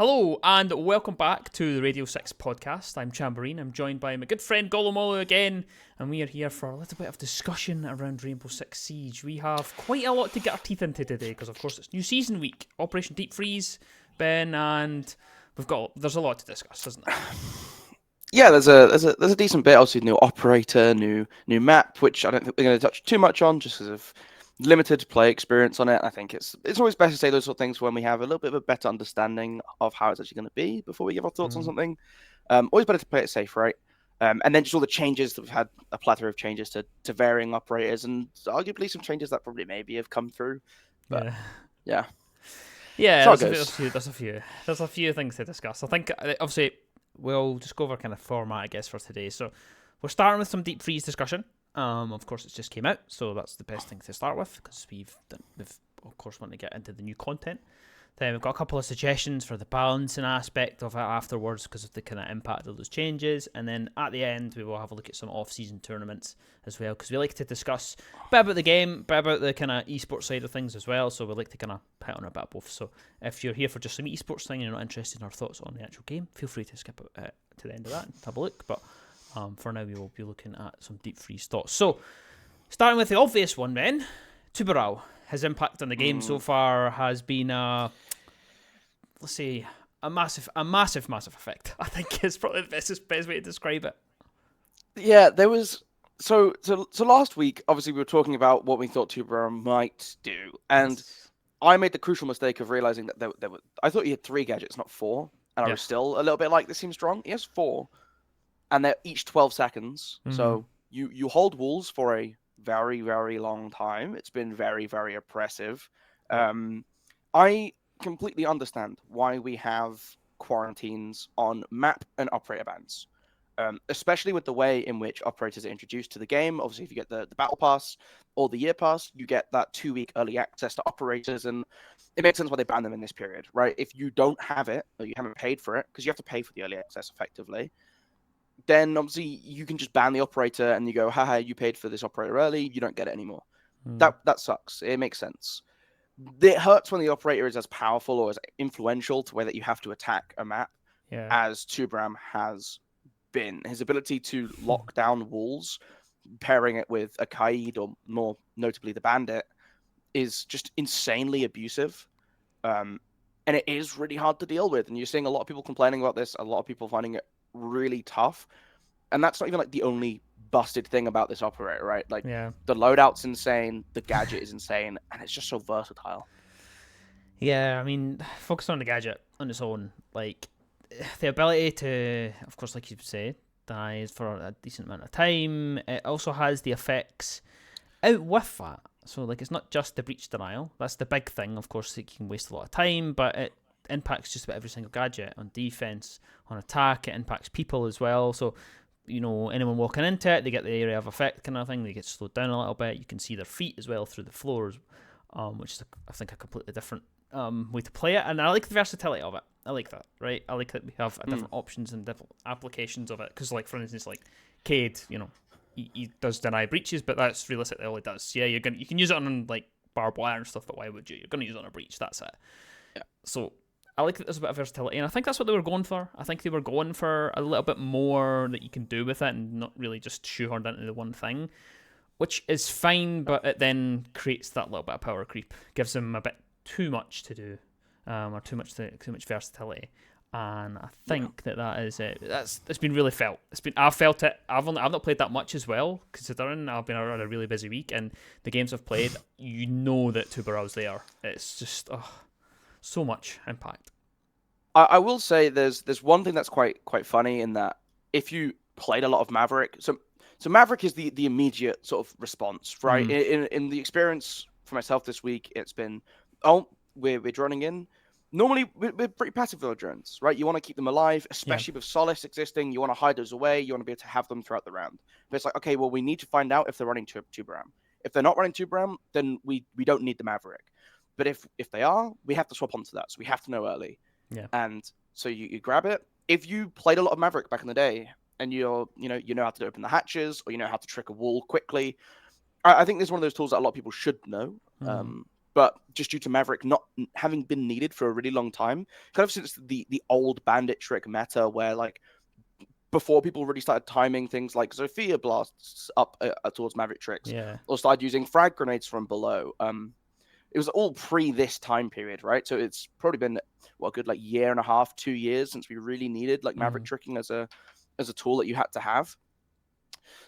Hello and welcome back to the Radio 6 podcast. I'm Chambourine. I'm joined by my good friend GoluMolu again, and we are here for a little bit of discussion around Rainbow Six Siege. We have quite a lot to get our teeth into today because, of course, it's new season week, Operation Deep Freeze, Ben, and there's a lot to discuss, isn't there? Yeah, there's a decent bit. Obviously, new operator, new map, which I don't think we're going to touch too much on, just because of limited play experience on it. I think it's always best to say those sort of things when we have a little bit of a better understanding of how it's actually going to be before we give our thoughts on something. Always better to play it safe, right? And then just all the changes that we've had, a plethora of changes to varying operators, and arguably some changes that probably maybe have come through. But yeah. There's a few things to discuss. I think obviously we'll just go over kind of format, I guess, for today. So we're starting with some Deep Freeze discussion. Of course, it just came out, so that's the best thing to start with because we've of course want to get into the new content. Then we've got a couple of suggestions for the balancing aspect of it afterwards because of the kind of impact of those changes. And then at the end, we will have a look at some off-season tournaments as well because we like to discuss a bit about the game, a bit about the kind of esports side of things as well. So we like to kind of hit on a bit of both. So if you're here for just some esports thing and you're not interested in our thoughts on the actual game, feel free to skip it to the end of that and have a look. But for now, we will be looking at some Deep Freeze thoughts. So starting with the obvious one then, Tubarao. His impact on the game so far has been let's say a massive effect. I think is probably the best way to describe it. Yeah, there was so last week. Obviously, we were talking about what we thought Tubarao might do, and I made the crucial mistake of realizing that I thought he had 3 gadgets, not 4, and I was still a little bit like, this seems strong. He has 4, and they're each 12 seconds. So you hold walls for a very, very long time. It's been very, very oppressive. I completely understand why we have quarantines on map and operator bans, especially with the way in which operators are introduced to the game. Obviously, if you get the battle pass or the year pass, you get that 2-week early access to operators, and it makes sense why they ban them in this period, right? If you don't have it or you haven't paid for it, because you have to pay for the early access effectively, then obviously you can just ban the operator and you go, haha, you paid for this operator early, you don't get it anymore. That sucks. It makes sense. It hurts when the operator is as powerful or as influential to where that you have to attack a map as Tubarao has been. His ability to lock down walls, pairing it with a Kaid or more notably the Bandit, is just insanely abusive. And it is really hard to deal with. And you're seeing a lot of people complaining about this, a lot of people finding it really tough. And that's not even like the only busted thing about this operator, right? Like the loadout's insane, the gadget is insane, and it's just so versatile. Yeah, I mean, focus on the gadget on its own. Like the ability to, of course, like you say, die for a decent amount of time. It also has the effects out with that. So like it's not just the breach denial. That's the big thing. Of course, it can waste a lot of time, but it impacts just about every single gadget on defense, on attack. It impacts people as well. So anyone walking into it, they get the area of effect kind of thing. They get slowed down a little bit. You can see their feet as well through the floors, which is I think a completely different way to play it. And I like the versatility of it. I like that, right? I like that we have different options and different applications of it. Because, like, for instance, like Cade, he does deny breaches, but that's realistically all he does. Yeah, you can use it on like barbed wire and stuff, but why would you? You're going to use it on a breach. That's it. Yeah. So I like that there's a bit of versatility, and I think that's what they were going for. I think they were going for a little bit more that you can do with it and not really just shoehorned into the one thing, which is fine, but it then creates that little bit of power creep, gives them a bit too much to do, or too much versatility. And I think that is it. It's been really felt. I've felt it. I've not played that much as well, considering I've been around a really busy week, and the games I've played, that Tubarao's there. It's just so much impact. I will say there's one thing that's quite funny in that if you played a lot of Maverick, so Maverick is the immediate sort of response, right? In the experience for myself this week, it's been we're droning in. Normally we're pretty passive with drones, right? You want to keep them alive, especially with Solis existing. You want to hide those away. You want to be able to have them throughout the round. But it's like, okay, well, we need to find out if they're running Tubarao. If they're not running Tubarao, then we don't need the Maverick. But if they are, we have to swap onto that. So we have to know early. Yeah. And so you grab it. If you played a lot of Maverick back in the day and you know how to open the hatches or you know how to trick a wall quickly, I think this is one of those tools that a lot of people should know. but just due to Maverick not having been needed for a really long time, kind of since the old bandit trick meta where like before people really started timing things like Zofia blasts up towards Maverick tricks, or started using frag grenades from below. It was all pre this time period, right? So it's probably been a good like year and a half, 2 years since we really needed like Maverick tricking as a tool that you had to have.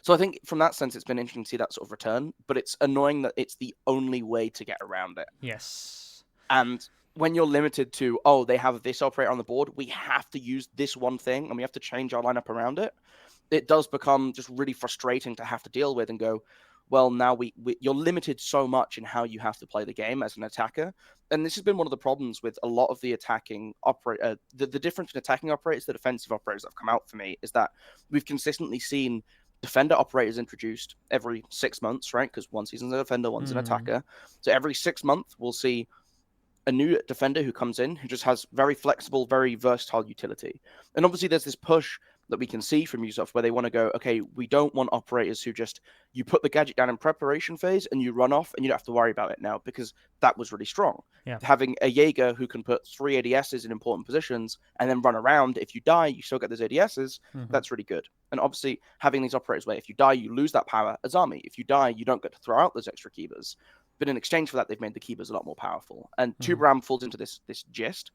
So I think from that sense, it's been interesting to see that sort of return, but it's annoying that it's the only way to get around it. Yes. And when you're limited to, oh, they have this operator on the board, we have to use this one thing and we have to change our lineup around it, it does become just really frustrating to have to deal with and go, well, now you're limited so much in how you have to play the game as an attacker. And this has been one of the problems with a lot of the attacking operator. The difference in attacking operators, the defensive operators that have come out for me is that we've consistently seen defender operators introduced every 6 months, right? Because one season's a defender, one's an attacker. So every 6 months, we'll see a new defender who comes in who just has very flexible, very versatile utility. And obviously there's this push that we can see from Ubisoft where they want to go, okay, we don't want operators who just, you put the gadget down in preparation phase and you run off and you don't have to worry about it now, because that was really strong. Yeah. Having a Jaeger who can put 3 ADSs in important positions and then run around, if you die, you still get those ADSs, that's really good. And obviously having these operators where if you die, you lose that power. Azami, if you die, you don't get to throw out those extra keybers. But in exchange for that, they've made the keybers a lot more powerful. And Tubarao falls into this gist.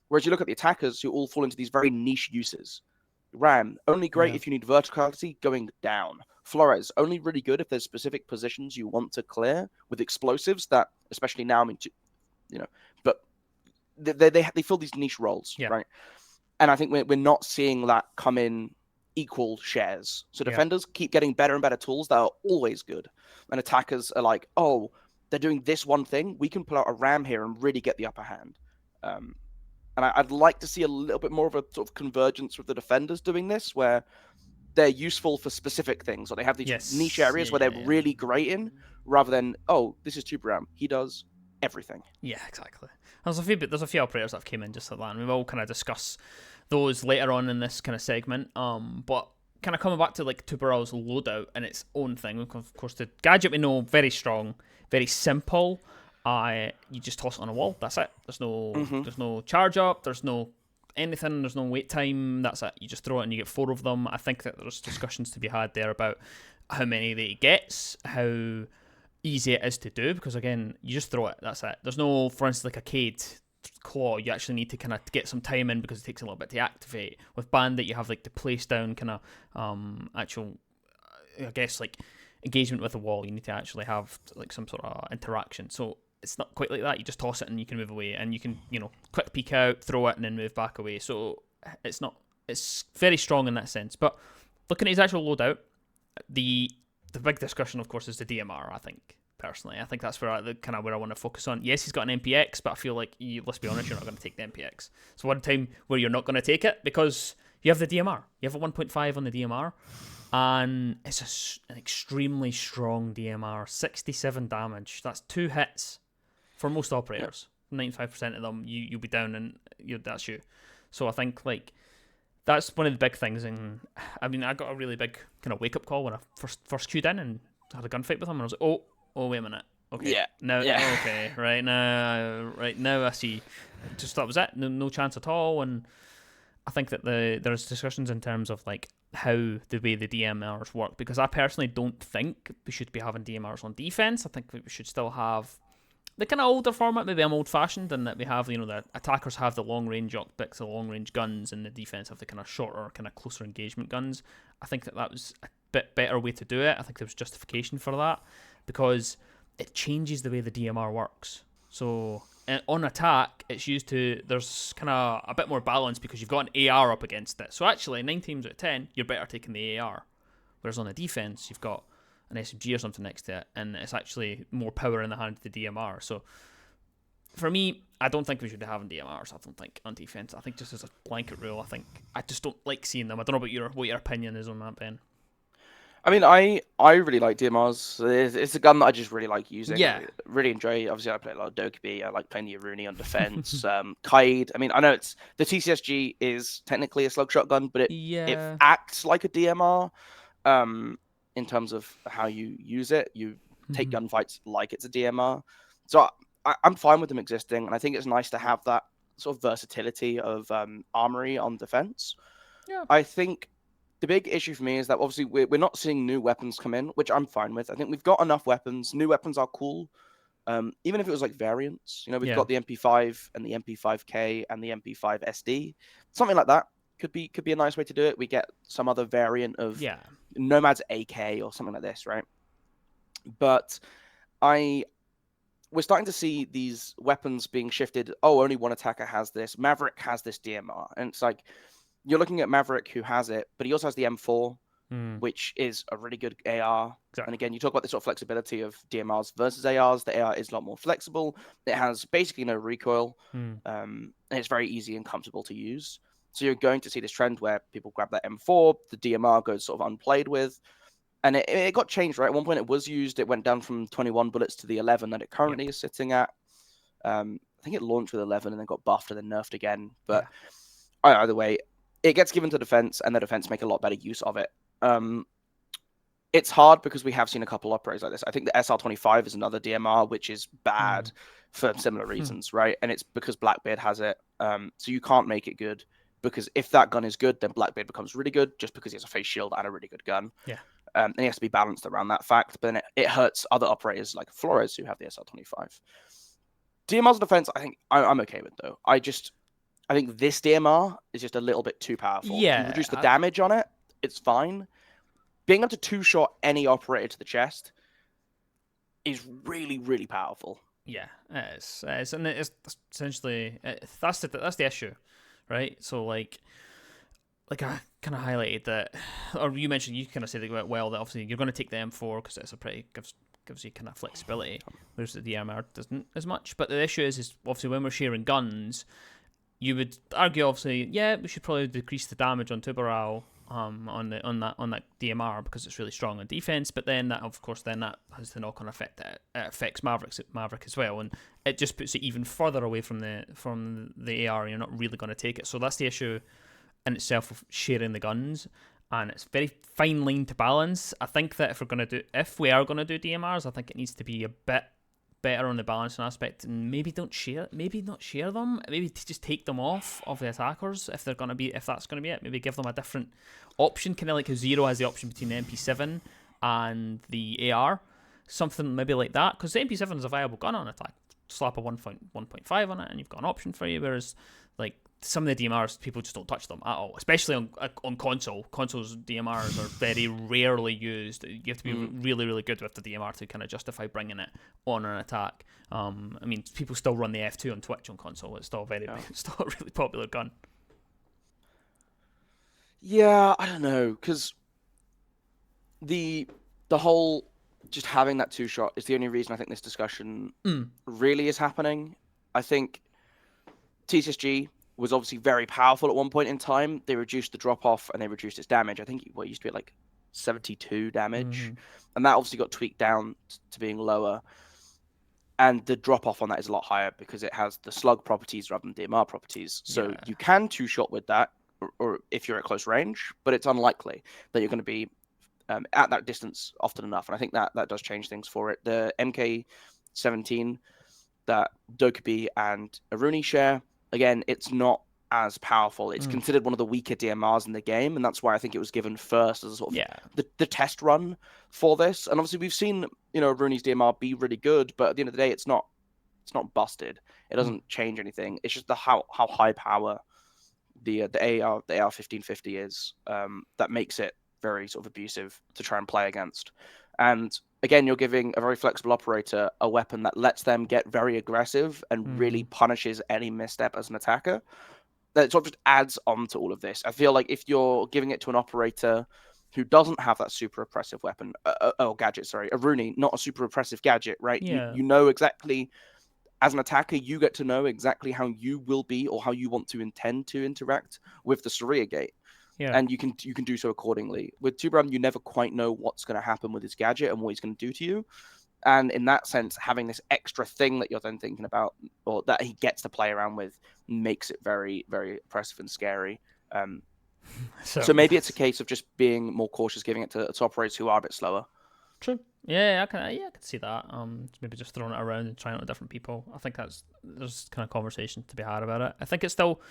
Whereas you look at the attackers who all fall into these very niche uses. Ram, only great if you need verticality going down. Flores, only really good if there's specific positions you want to clear with explosives that, especially now, I mean, but they fill these niche roles, right? And I think we're not seeing that come in equal shares. So defenders keep getting better and better tools that are always good. And attackers are like, oh, they're doing this one thing. We can pull out a Ram here and really get the upper hand. And I'd like to see a little bit more of a sort of convergence with the defenders doing this, where they're useful for specific things, or they have these niche areas where they're really great in, rather than, oh, this is Tubarao, he does everything. Yeah, exactly. There's a few operators that have came in just like that, and we will kind of discuss those later on in this kind of segment. But kind of coming back to like Tubarao's loadout and its own thing, of course, the gadget we know, very strong, very simple. You just toss it on a wall. That's it. There's no charge up. There's no anything. There's no wait time. That's it. You just throw it and you get 4 of them. I think that there's discussions to be had there about how many that he gets, how easy it is to do, because again, you just throw it. That's it. There's no, for instance, like a Cade claw. You actually need to kind of get some time in because it takes a little bit to activate. With Bandit, you have like the place down kind of actual, I guess, like engagement with the wall. You need to actually have like some sort of interaction. So it's not quite like that. You just toss it and you can move away, and you can, quick peek out, throw it, and then move back away. So it's very strong in that sense. But looking at his actual loadout, the big discussion, of course, is the DMR. I think personally, that's where where I want to focus on. Yes, he's got an MPX, but I feel like let's be honest, you're not going to take the MPX. So one time where you're not going to take it because you have the DMR. You have a 1.5 on the DMR. And it's an extremely strong DMR, 67 damage. That's 2 hits for most operators. 95% of them, you'll be down, and that's you. So I think like that's one of the big things. And I mean, I got a really big kind of wake up call when I first queued in and had a gunfight with him, and I was like, oh, wait a minute. Okay. Okay. Right now, I see. Just that was it. No chance at all. And I think that there's discussions in terms of like how the way the DMRs work, because I personally don't think we should be having DMRs on defense. I think we should still have the kind of older format. Maybe I'm old-fashioned in that we have, the attackers have the long-range optics, the long-range guns, and the defense have the kind of shorter, kind of closer engagement guns. I think that was a bit better way to do it. I think there was justification for that because it changes the way the DMR works. So on attack, it's used to, there's kind of a bit more balance because you've got an AR up against it. So actually, 9 times out of 10, you're better taking the AR. Whereas on the defense, you've got an SMG or something next to it, and it's actually more power in the hand of the DMR. So for me, I don't think we should be having DMRs. I don't think on defense. I think just as a blanket rule, I just don't like seeing them. I don't know about what your opinion is on that, Ben. I mean, I really like DMRs. It's a gun that I just really like using. Yeah. I really enjoy it. Obviously, I play a lot of Dokkaebi. I like playing the Aruni on defense. Kaid. I mean, I know the TCSG is technically a slug shotgun, but it acts like a DMR in terms of how you use it. You take gunfights like it's a DMR. So I'm fine with them existing, and I think it's nice to have that sort of versatility of armory on defense. Yeah. I think the big issue for me is that obviously we're not seeing new weapons come in, which I'm fine with. I think we've got enough weapons. New weapons are cool. Even if it was like variants, we've got the MP5 and the MP5K and the MP5 SD, something like that could be a nice way to do it. We get some other variant of Nomad's AK or something like this, right? But we're starting to see these weapons being shifted. Oh, only one attacker has this. Maverick has this DMR, and it's like you're looking at Maverick who has it, but he also has the M4. Which is a really good AR. Exactly. And again, you talk about the sort of flexibility of DMRs versus ARs. The AR is a lot more flexible. It has basically no recoil. And it's very easy and comfortable to use. So you're going to see this trend where people grab that M4, the DMR goes sort of unplayed with. And it got changed, right? At one point it was used. It went down from 21 bullets to the 11 that it currently is sitting at. I think it launched with 11 and then got buffed and then nerfed again. But either way, it gets given to defense, and the defense make a lot better use of it. It's hard because we have seen a couple operators like this. I think the SR25 is another DMR, which is bad for similar reasons, right? And it's because Blackbeard has it. So you can't make it good, because if that gun is good, then Blackbeard becomes really good just because he has a face shield and a really good gun. And he has to be balanced around that fact. But then it hurts other operators like Flores who have the SR25. DMR's defense, I think I'm okay with, though. I think this DMR is just a little bit too powerful. Yeah. You reduce the damage on it, it's fine. Being able to two-shot any operator to the chest is really, really powerful. Yeah, it is. And it's essentially that's the issue, right? So like I kind of highlighted that, or you mentioned, you kind of said it well, that obviously you're going to take the M4 because it's a pretty gives you kind of flexibility, whereas the DMR doesn't as much. But the issue is obviously when we're sharing guns, you would argue obviously, we should probably decrease the damage on Tubarao on that DMR because it's really strong on defense. But then that has the knock-on effect that it affects Maverick as well, and it just puts it even further away from the AR. And you're not really going to take it. So that's the issue in itself of sharing the guns, and it's a very fine line to balance. I think that if we are going to do DMRs, I think it needs to be a bit better on the balancing aspect, and maybe not share them. Maybe just take them off of the attackers if that's going to be it. Maybe give them a different option, kind of like how Zero has the option between the MP7 and the AR, something maybe like that. Because the MP7 is a viable gun on attack. Slap a 1.5 on it, and you've got an option for you. Whereas like some of the DMRs, people just don't touch them at all, especially on console. Consoles DMRs are very rarely used. You have to be really, really good with the DMR to kind of justify bringing it on an attack. I mean, people still run the F2 on Twitch on console. It's still still a really popular gun. Yeah, I don't know, because the whole just having that two-shot is the only reason I think this discussion really is happening. I think TCSG was obviously very powerful at one point in time. They reduced the drop-off and they reduced its damage. I think it used to be like 72 damage. And that obviously got tweaked down to being lower. And the drop-off on that is a lot higher because it has the slug properties rather than DMR properties. So you can two-shot with that, or if you're at close range, but it's unlikely that you're going to be at that distance often enough. And I think that does change things for it. The MK17 that Dokubi and Aruni share, again, it's not as powerful. It's considered one of the weaker DMRs in the game, and that's why I think it was given first as a sort of the test run for this. And obviously we've seen, Rooney's DMR be really good, but at the end of the day, it's not busted. It doesn't change anything. It's just how high power the AR 1550 is that makes it very sort of abusive to try and play against. And again, you're giving a very flexible operator a weapon that lets them get very aggressive and really punishes any misstep as an attacker. That sort of just adds on to all of this. I feel like if you're giving it to an operator who doesn't have that super oppressive weapon, a Rooney, not a super oppressive gadget, right? Yeah. You know exactly, as an attacker, you get to know exactly how you will be or how you want to intend to interact with the Saria gate. Yeah. And you can do so accordingly. With Tubarao, you never quite know what's going to happen with his gadget and what he's going to do to you. And in that sense, having this extra thing that you're then thinking about, or that he gets to play around with, makes it very, very oppressive and scary. So maybe it's a case of just being more cautious, giving it to operators who are a bit slower. True. Yeah, I can see that. Maybe just throwing it around and trying it with different people. I think there's kind of conversation to be had about it. I think it still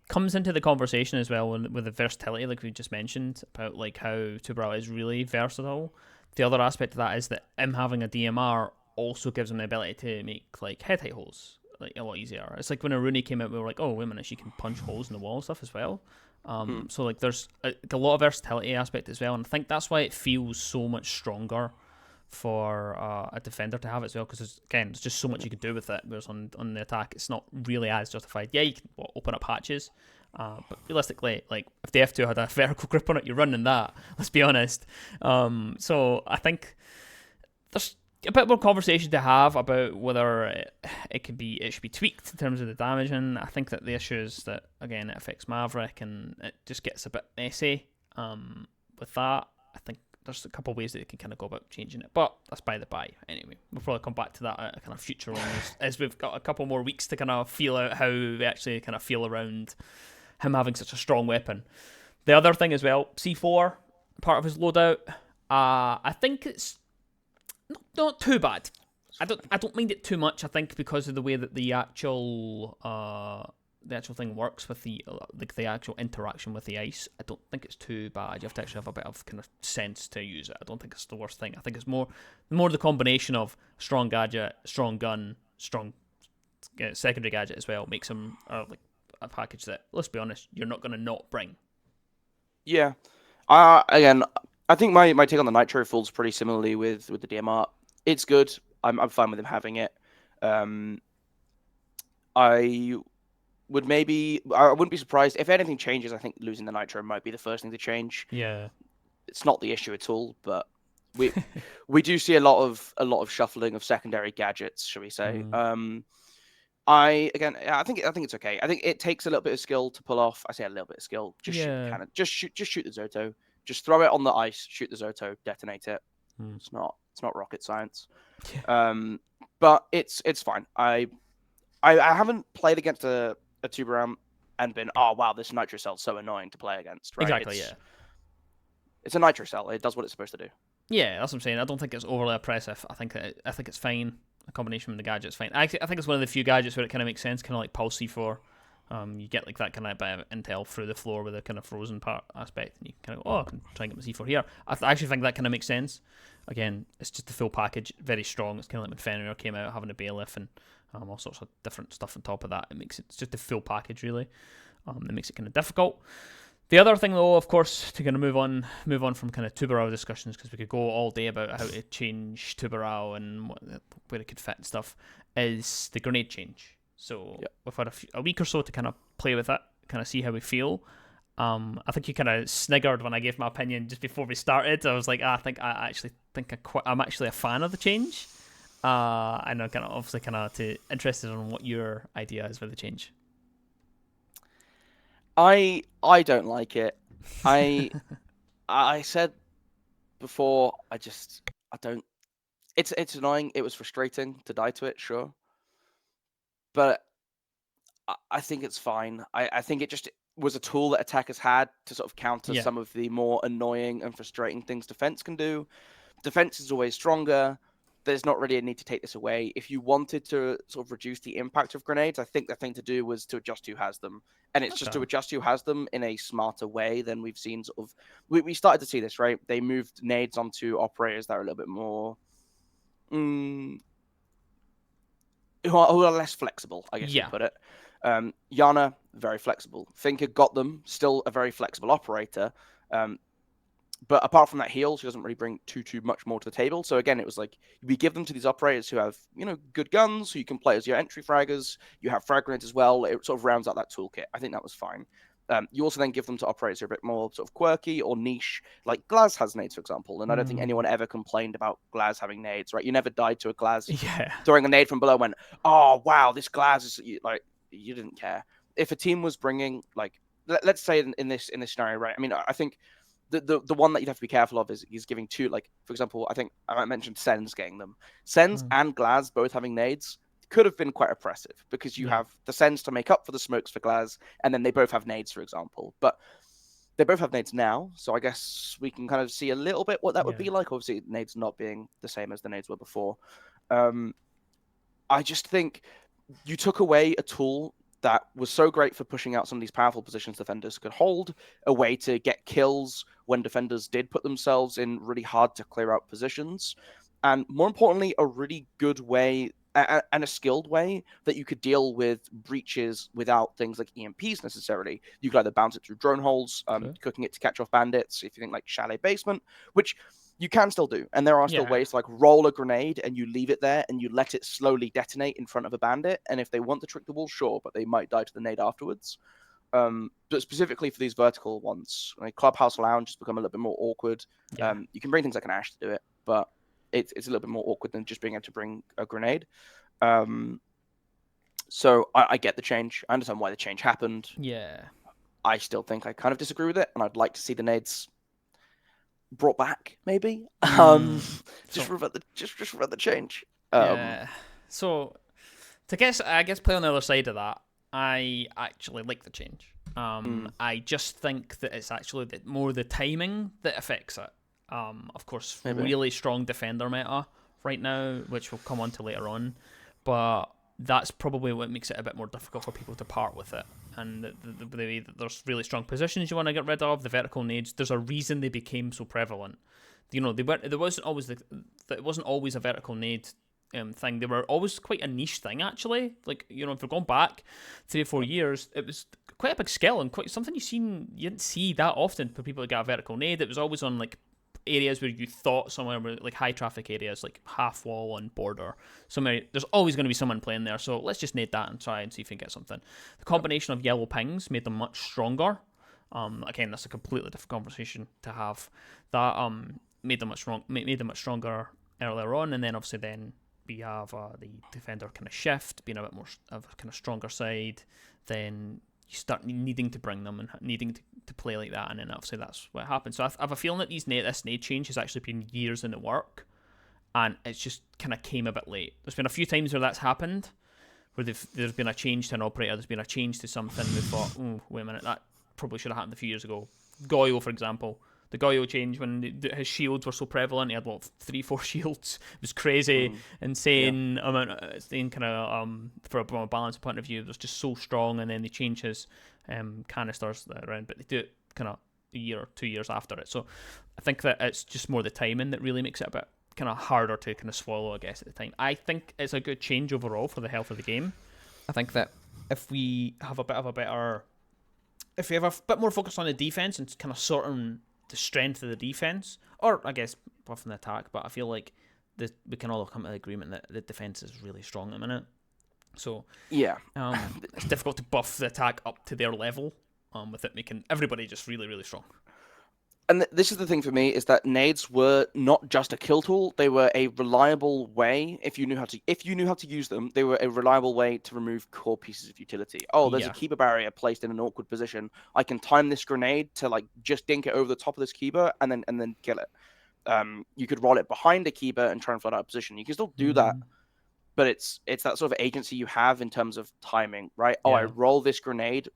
comes into the conversation as well with the versatility, like we just mentioned, about like how Tubarao is really versatile. The other aspect of that is that him having a DMR also gives him the ability to make like head height holes like a lot easier. It's like when a Rooney came out, we were like, oh wait a minute, she can punch holes in the wall and stuff as well. So like there's a lot of versatility aspect as well, and I think that's why it feels so much stronger for a defender to have it as well, because there's just so much you can do with it. Whereas on the attack, it's not really as justified. Yeah, you can open up hatches, but realistically, like if the F2 had a vertical grip on it, you're running that. Let's be honest. So I think there's a bit more conversation to have about whether it should be tweaked in terms of the damage, and I think that the issue is that again it affects Maverick and it just gets a bit messy. With that, I think there's a couple of ways that you can kind of go about changing it, but that's by the by. Anyway, we'll probably come back to that at a kind of future one as we've got a couple more weeks to kind of feel out how we actually kind of feel around him having such a strong weapon. The other thing as well, C4, part of his loadout, I think it's not too bad. I don't mind it too much. I think because of the way that the actual thing works with the actual interaction with the ice, I don't think it's too bad. You have to actually have a bit of kind of sense to use it. I don't think it's the worst thing. I think it's more the combination of strong gadget, strong gun, strong secondary gadget as well makes him like a package that, let's be honest, you're not going to not bring. Yeah. Again, I think my take on the Nitro falls pretty similarly with the DMR. It's good. I'm fine with him having it. I wouldn't be surprised if anything changes. I think losing the Nitro might be the first thing to change. Yeah. It's not the issue at all, but we do see a lot of shuffling of secondary gadgets, shall we say. I think it's okay. I think it takes a little bit of skill to pull off. I say a little bit of skill. Just shoot the Zoto. Just throw it on the ice, shoot the Zoto, detonate it. It's not rocket science. But it's fine. I haven't played against a Tubarao and been, oh wow, this Nitro Cell's so annoying to play against. Right? Exactly. It's a Nitro Cell. It does what it's supposed to do. Yeah, that's what I'm saying. I don't think it's overly oppressive. I think it's fine. A combination with the gadget's fine. I think it's one of the few gadgets where it kind of makes sense, kind of like Pulse C4. You get like that kind of bit of intel through the floor with a kind of frozen part aspect, and you kind of go, I can try and get my C4 here. I actually think that kind of makes sense. Again, it's just the full package, very strong. It's kind of like when Fenrir came out, having a bailiff and all sorts of different stuff on top of that. It's just the full package, really. That makes it kind of difficult. The other thing, though, of course, to kind of move on from kind of Tubarao discussions, because we could go all day about how to change Tubarao and where it could fit and stuff, is the grenade change. So we've had a week or so to kind of play with it, kind of see how we feel. I think you kind of sniggered when I gave my opinion just before we started. I was like, I'm actually a fan of the change. And I'm kind of obviously interested in what your idea is for the change. I don't like it. I said before, I don't. It's annoying. It was frustrating to die to it, sure, but I think it's fine. I think it just was a tool that attackers had to sort of counter some of the more annoying and frustrating things defense can do. Defense is always stronger. There's not really a need to take this away. If you wanted to sort of reduce the impact of grenades, I think the thing to do was to adjust who has them. And it's just to adjust who has them in a smarter way than we've seen sort of... We started to see this, right? They moved nades onto operators that are a little bit more... who are less flexible, I guess you put it. Yana, very flexible. Thinker got them, still a very flexible operator. But apart from that heal, she doesn't really bring too much more to the table. So again, it was like, we give them to these operators who have, good guns, who you can play as your entry fraggers. You have frag grenades as well. It sort of rounds out that toolkit. I think that was fine. You also then give them to operators who are a bit more sort of quirky or niche, like Glaz has nades, for example. And I don't think anyone ever complained about Glaz having nades, right? You never died to a Glaz throwing a nade from below and went, oh, wow, this Glaz is, like, you didn't care. If a team was bringing, like, let's say in this scenario, right? I mean, I think the one that you'd have to be careful of is he's giving two, like, for example, I think I mentioned Sen's getting them. Sen's and Glaz both having nades could have been quite oppressive because you have the Sens to make up for the smokes for Glaz, and then they both have nades, for example. But They both have nades now, so I guess we can kind of see a little bit what that would Yeah. be like. Obviously, nades not being the same as the nades were before. I just think you took away a tool that was so great for pushing out some of these powerful positions defenders could hold, a way to get kills when defenders did put themselves in really hard to clear out positions, and more importantly, a really good way and a skilled way that you could deal with breaches without things like EMPs necessarily. You could either bounce it through drone holes, cooking it to catch off bandits, if you think like Chalet Basement, which you can still do. And there are still ways to like roll a grenade and you leave it there and you let it slowly detonate in front of a bandit. And if they want to trick the wall, sure, but they might die to the nade afterwards. But specifically for these vertical ones, like Clubhouse Lounge has become a little bit more awkward. You can bring things like an Ash to do it, but it's a little bit more awkward than just being able to bring a grenade. So I get the change. I understand why the change happened. Yeah. I still think I kind of disagree with it, and I'd like to see the nades brought back, maybe. Just revert the change. Yeah. So I guess play on the other side of that. I actually like the change. I just think that it's actually more the timing that affects it. Of course, really strong defender meta right now, which we'll come on to later on, but that's probably what makes it a bit more difficult for people to part with it. And the way that there's really strong positions you want to get rid of, the vertical nades, there's a reason they became so prevalent. You know, it wasn't always a vertical nade thing. They were always quite a niche thing, actually. Like, you know, if we're going back 3 or 4 years, it was quite a big skill and quite something you didn't see that often for people that got a vertical nade. It was always on like areas where you thought somewhere were like high traffic areas, like half wall and border. Somewhere there's always going to be someone playing there, so let's just nade that and try and see if we can get something. The combination of yellow pings made them much stronger. Again, that's a completely different conversation to have. That made them much stronger earlier on, and then obviously then we have the defender kind of shift, being a bit more of a kind of stronger side. Then you start needing to bring them and needing to play like that, and then obviously that's what happened. So I have a feeling that this nade change has actually been years in the work, and it's just kind of came a bit late. There's been a few times where that's happened, where there's been a change to an operator, there's been a change to something, we thought, oh, wait a minute, that probably should have happened a few years ago. Goyo, for example. The Goyo change, when his shields were so prevalent, he had 3-4 shields. It was crazy, insane amount, kind of from a balance point of view. It was just so strong, and then they change his canisters around, but they do it kind of a year or 2 years after it. So I think that it's just more the timing that really makes it a bit kind of harder to kind of swallow, I guess, at the time. I think it's a good change overall for the health of the game. I think that if we have a bit more focus on the defense and kind of sorting the strength of the defense, or I guess buffing the attack, but I feel like we can all come to the agreement that the defense is really strong at the minute. So yeah, it's difficult to buff the attack up to their level, with it making everybody just really, really strong. And this is the thing for me, is that nades were not just a kill tool; they were a reliable way. If you knew how to use them, they were a reliable way to remove core pieces of utility. Oh, there's a keeper barrier placed in an awkward position. I can time this grenade to like just dink it over the top of this keeper and then kill it. You could roll it behind a keeper and try and flood out a position. You can still do that, but it's that sort of agency you have in terms of timing, right? Oh, I roll this grenade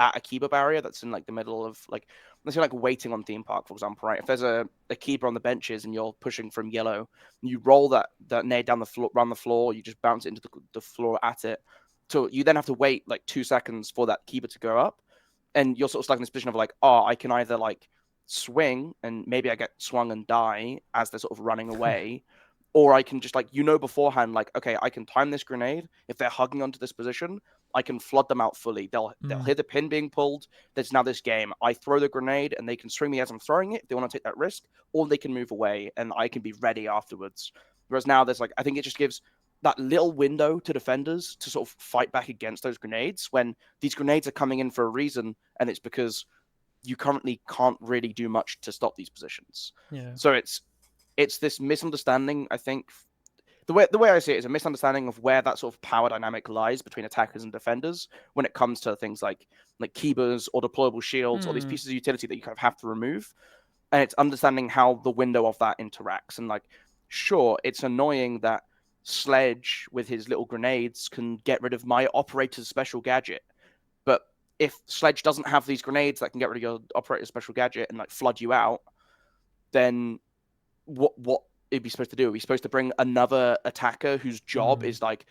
at a keeper barrier that's in like the middle of like, let's say like waiting on theme park, for example, right? If there's a keeper on the benches and you're pushing from yellow, you roll that nade down the floor, run the floor, you just bounce it into the floor at it. So you then have to wait like 2 seconds for that keeper to go up, and you're sort of stuck in this position of like, oh, I can either like swing and maybe I get swung and die as they're sort of running away. Or I can just like, beforehand, like, okay, I can time this grenade. If they're hugging onto this position, I can flood them out fully. They'll hear the pin being pulled. There's now this game. I throw the grenade and they can string me as I'm throwing it if they want to take that risk, or they can move away and I can be ready afterwards. Whereas now there's like, I think it just gives that little window to defenders to sort of fight back against those grenades when these grenades are coming in for a reason, and it's because you currently can't really do much to stop these positions. Yeah. So it's this misunderstanding, I think. The way I see it is a misunderstanding of where that sort of power dynamic lies between attackers and defenders when it comes to things like keybers or deployable shields or these pieces of utility that you kind of have to remove. And it's understanding how the window of that interacts. And like, sure, it's annoying that Sledge with his little grenades can get rid of my operator's special gadget. But if Sledge doesn't have these grenades that can get rid of your operator's special gadget and like flood you out, then what it'd be supposed to do? Are we supposed to bring another attacker whose job is like,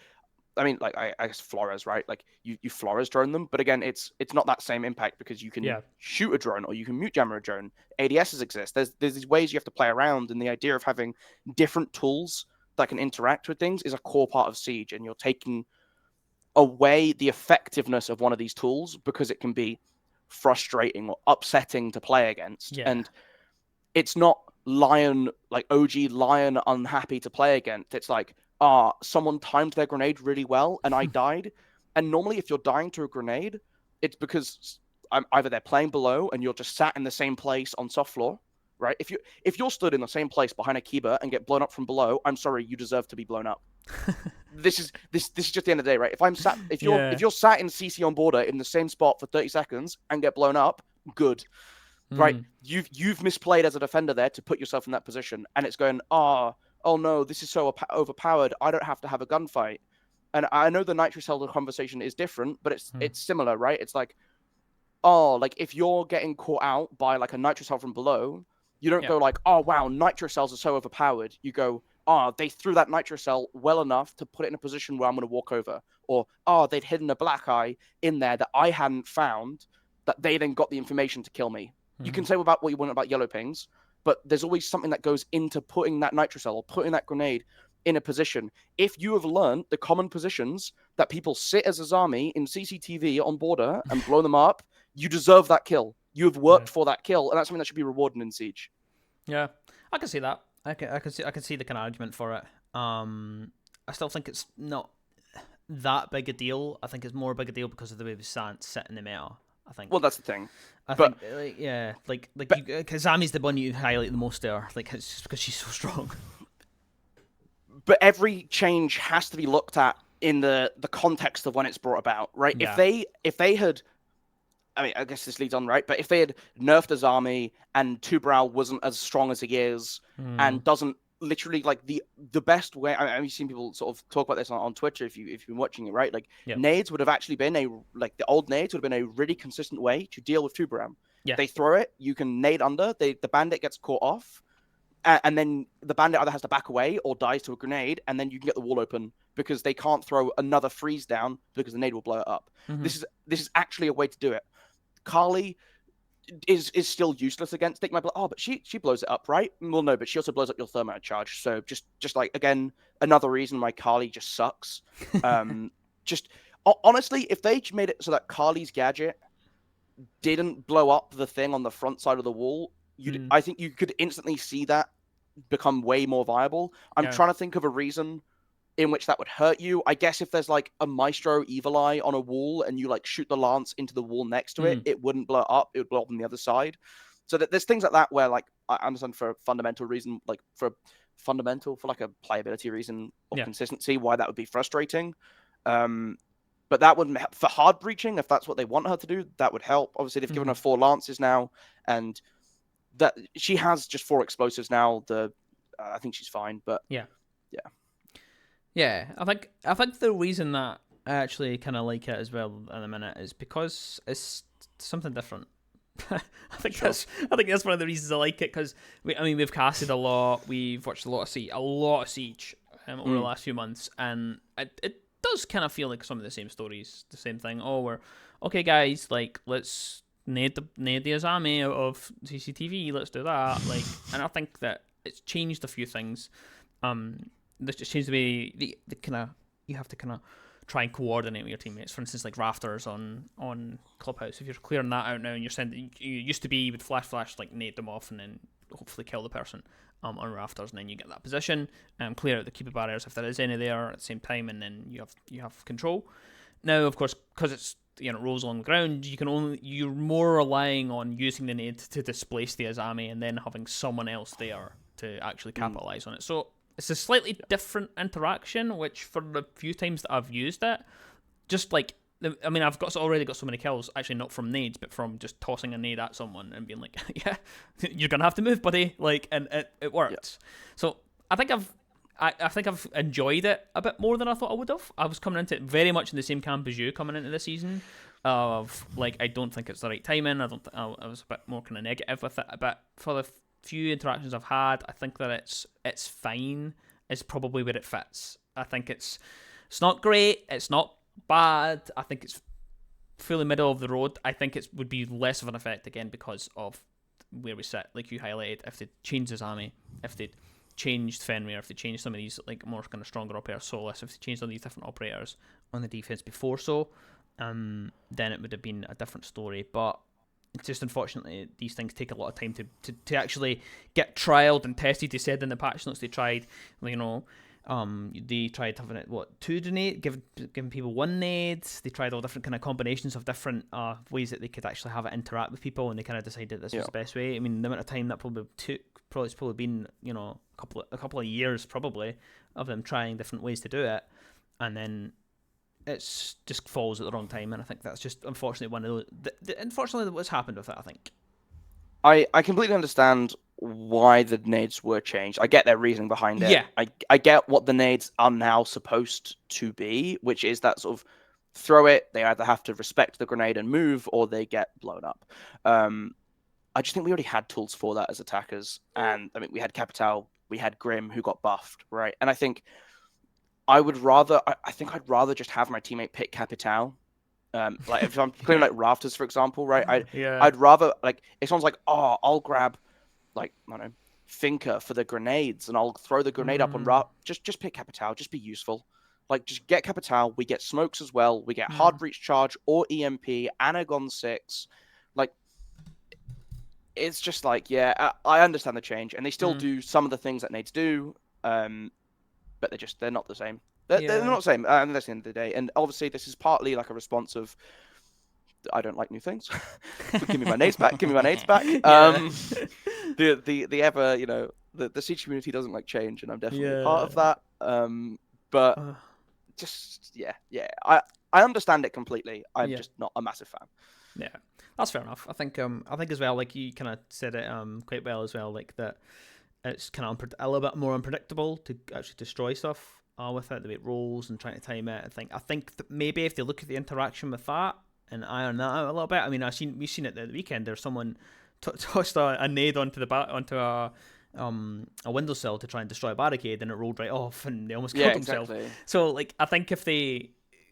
I mean, like I guess Flores, right? Like you Flores drone them, but again, it's not that same impact because you can shoot a drone or you can mute jammer a drone. ADSs exist. There's these ways you have to play around, and the idea of having different tools that can interact with things is a core part of Siege, and you're taking away the effectiveness of one of these tools because it can be frustrating or upsetting to play against. And it's not Lion, like OG Lion, unhappy to play against. It's like, someone timed their grenade really well and I died. And normally if you're dying to a grenade, it's because either they're playing below and you're just sat in the same place on soft floor, right? If you're stood in the same place behind a Kiba and get blown up from below, I'm sorry, you deserve to be blown up. This is just the end of the day, right? If you're sat in CC on border in the same spot for 30 seconds and get blown up, good. Right? You've misplayed as a defender there to put yourself in that position, and it's going, oh no, this is so overpowered. I don't have to have a gunfight. And I know the Nitrocell conversation is different, but it's similar, right? It's like, like if you're getting caught out by like a Nitrocell from below, you don't go like, oh wow, Nitrocells are so overpowered. You go, they threw that Nitrocell well enough to put it in a position where I'm going to walk over. Or, they'd hidden a black eye in there that I hadn't found, that they then got the information to kill me. You can say about what you want about yellow pings, but there's always something that goes into putting that Nitrocell or putting that grenade in a position. If you have learned the common positions that people sit as Azami in CCTV on border and blow them up, you deserve that kill. You have worked for that kill, and that's something that should be rewarded in Siege. Yeah, I can see that. I can see the kind of argument for it. I still think it's not that big a deal. I think it's more big a deal because of the way we sit in the meta. I think. Well, that's the thing. I think, Azami's the one you highlight the most there. Like, it's just because she's so strong. But every change has to be looked at in the context of when it's brought about, right? Yeah. If they had, I mean, I guess this leads on, right? But if they had nerfed Azami and Tubarao wasn't as strong as he is and doesn't literally like the best way. I mean, you've seen people sort of talk about this on Twitter if you've been watching it, right? Like nades would have actually been the old nades would have been a really consistent way to deal with Tubarao. Yeah. They throw it, you can nade under, the bandit gets caught off, and then the bandit either has to back away or dies to a grenade, and then you can get the wall open because they can't throw another freeze down because the nade will blow it up. This is actually a way to do it. Kali is still useless against it. But she blows it up, right? Well, no, but she also blows up your thermite charge. So just like, again, another reason why Kali just sucks. Just honestly, if they made it so that Kali's gadget didn't blow up the thing on the front side of the wall, I think you could instantly see that become way more viable. I'm trying to think of a reason in which that would hurt you. I guess if there's like a Maestro Evil Eye on a wall and you like shoot the lance into the wall next to it, it wouldn't blow up. It would blow up on the other side. So that there's things like that where like I understand for a fundamental reason, like for like a playability reason or consistency, why that would be frustrating. But that would, for hard breaching, if that's what they want her to do, that would help. Obviously, they've given her 4 lances now, and that she has just 4 explosives now. I think she's fine, but yeah, I think the reason that I actually kind of like it as well in a minute is because it's something different. I think that's one of the reasons I like it, because we've casted a lot, we've watched a lot of Siege over the last few months, and it does kind of feel like some of the same stories, the same thing. We're okay, guys. Like, let's nade the Azami out of CCTV. Let's do that. Like, and I think that it's changed a few things. This just changed the way the kind of you have to kind of try and coordinate with your teammates. For instance, like rafters on Clubhouse. If you're clearing that out now and you're sending, you used to be you would flash like nade them off and then hopefully kill the person on rafters, and then you get that position and clear out the keeper barriers if there is any there at the same time, and then you have control. Now, of course, because it's rolls on the ground, you're more relying on using the nade to displace the Azami and then having someone else there to actually capitalize on it. So it's a slightly different interaction, which for the few times that I've used it, just like, I mean, I've already got so many kills, actually not from nades, but from just tossing a nade at someone and being like, yeah, you're going to have to move, buddy. Like, and it works. Yeah. So I think I've enjoyed it a bit more than I thought I would have. I was coming into it very much in the same camp as you coming into the season. of like I don't think it's the right timing. I was a bit more kind of negative with it. But for the few interactions I've had, I think that it's fine. It's probably where it fits. I think it's not great. It's not bad. I think it's fully middle of the road. I think it would be less of an effect again because of where we sit, like you highlighted. If they changed Azami, if they changed Fenrir, if they changed some of these like more kind of stronger operators, Solis, if they changed all these different operators on the defense before then it would have been a different story. But it's just unfortunately these things take a lot of time to actually get trialed and tested. They said in the patch notes they tried, they tried having it two nades, giving people one nades. They tried all different kind of combinations of different ways that they could actually have it interact with people, and they kind of decided this was the best way. I mean, the amount of time that it's probably been a couple of years probably of them trying different ways to do it, and then it's just falls at the wrong time. And I think that's just unfortunately one of those. Unfortunately, what's happened with it, I think. I completely understand why the nades were changed. I get their reasoning behind it. Yeah. I get what the nades are now supposed to be, which is that sort of throw it, they either have to respect the grenade and move, or they get blown up. I just think we already had tools for that as attackers. And I mean, we had Capital, we had Grim, who got buffed, right? And I think I think I'd rather just have my teammate pick Capital. Like if I'm clearing like rafters, for example, right? I'd rather, like, if someone's like, oh, I'll grab, like, I don't know, Finker for the grenades, and I'll throw the grenade up on just pick Capital, just be useful. Like, just get Capital, we get smokes as well, we get hard breach charge or EMP, Anagon 6. Like, it's just like, yeah, I understand the change, and they still do some of the things that nades do, but they're not the same. They're not the same, and that's the end of the day. And obviously, this is partly like a response of, I don't like new things. Give me my nades back. Give me my nades back. The ever, the Siege community doesn't like change, and I'm definitely part of that. But just I understand it completely. I'm just not a massive fan. Yeah, that's fair enough. I think as well, like you kind of said it quite well as well, like that it's kind of a little bit more unpredictable to actually destroy stuff with it, the way it rolls and trying to time it. I think that maybe if they look at the interaction with that and iron that out a little bit. I mean, we've seen it the weekend. There's someone tossed a nade onto a windowsill to try and destroy a barricade, and it rolled right off, and they almost killed themselves. So, like, I think if they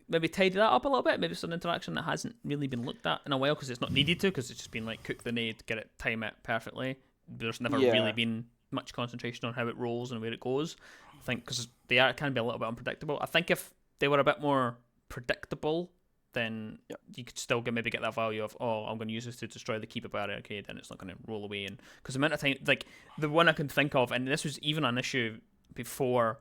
maybe tidy that up a little bit, maybe it's an interaction that hasn't really been looked at in a while because it's not needed to, because it's just been like cook the nade, get it, time it perfectly. There's never really been much concentration on how it rolls and where it goes. I think because they can be a little bit unpredictable. I think if they were a bit more predictable, then you could still maybe get that value of, I'm going to use this to destroy the keeper barricade, and it's not going to roll away. And because the amount of time, like the one I can think of, and this was even an issue before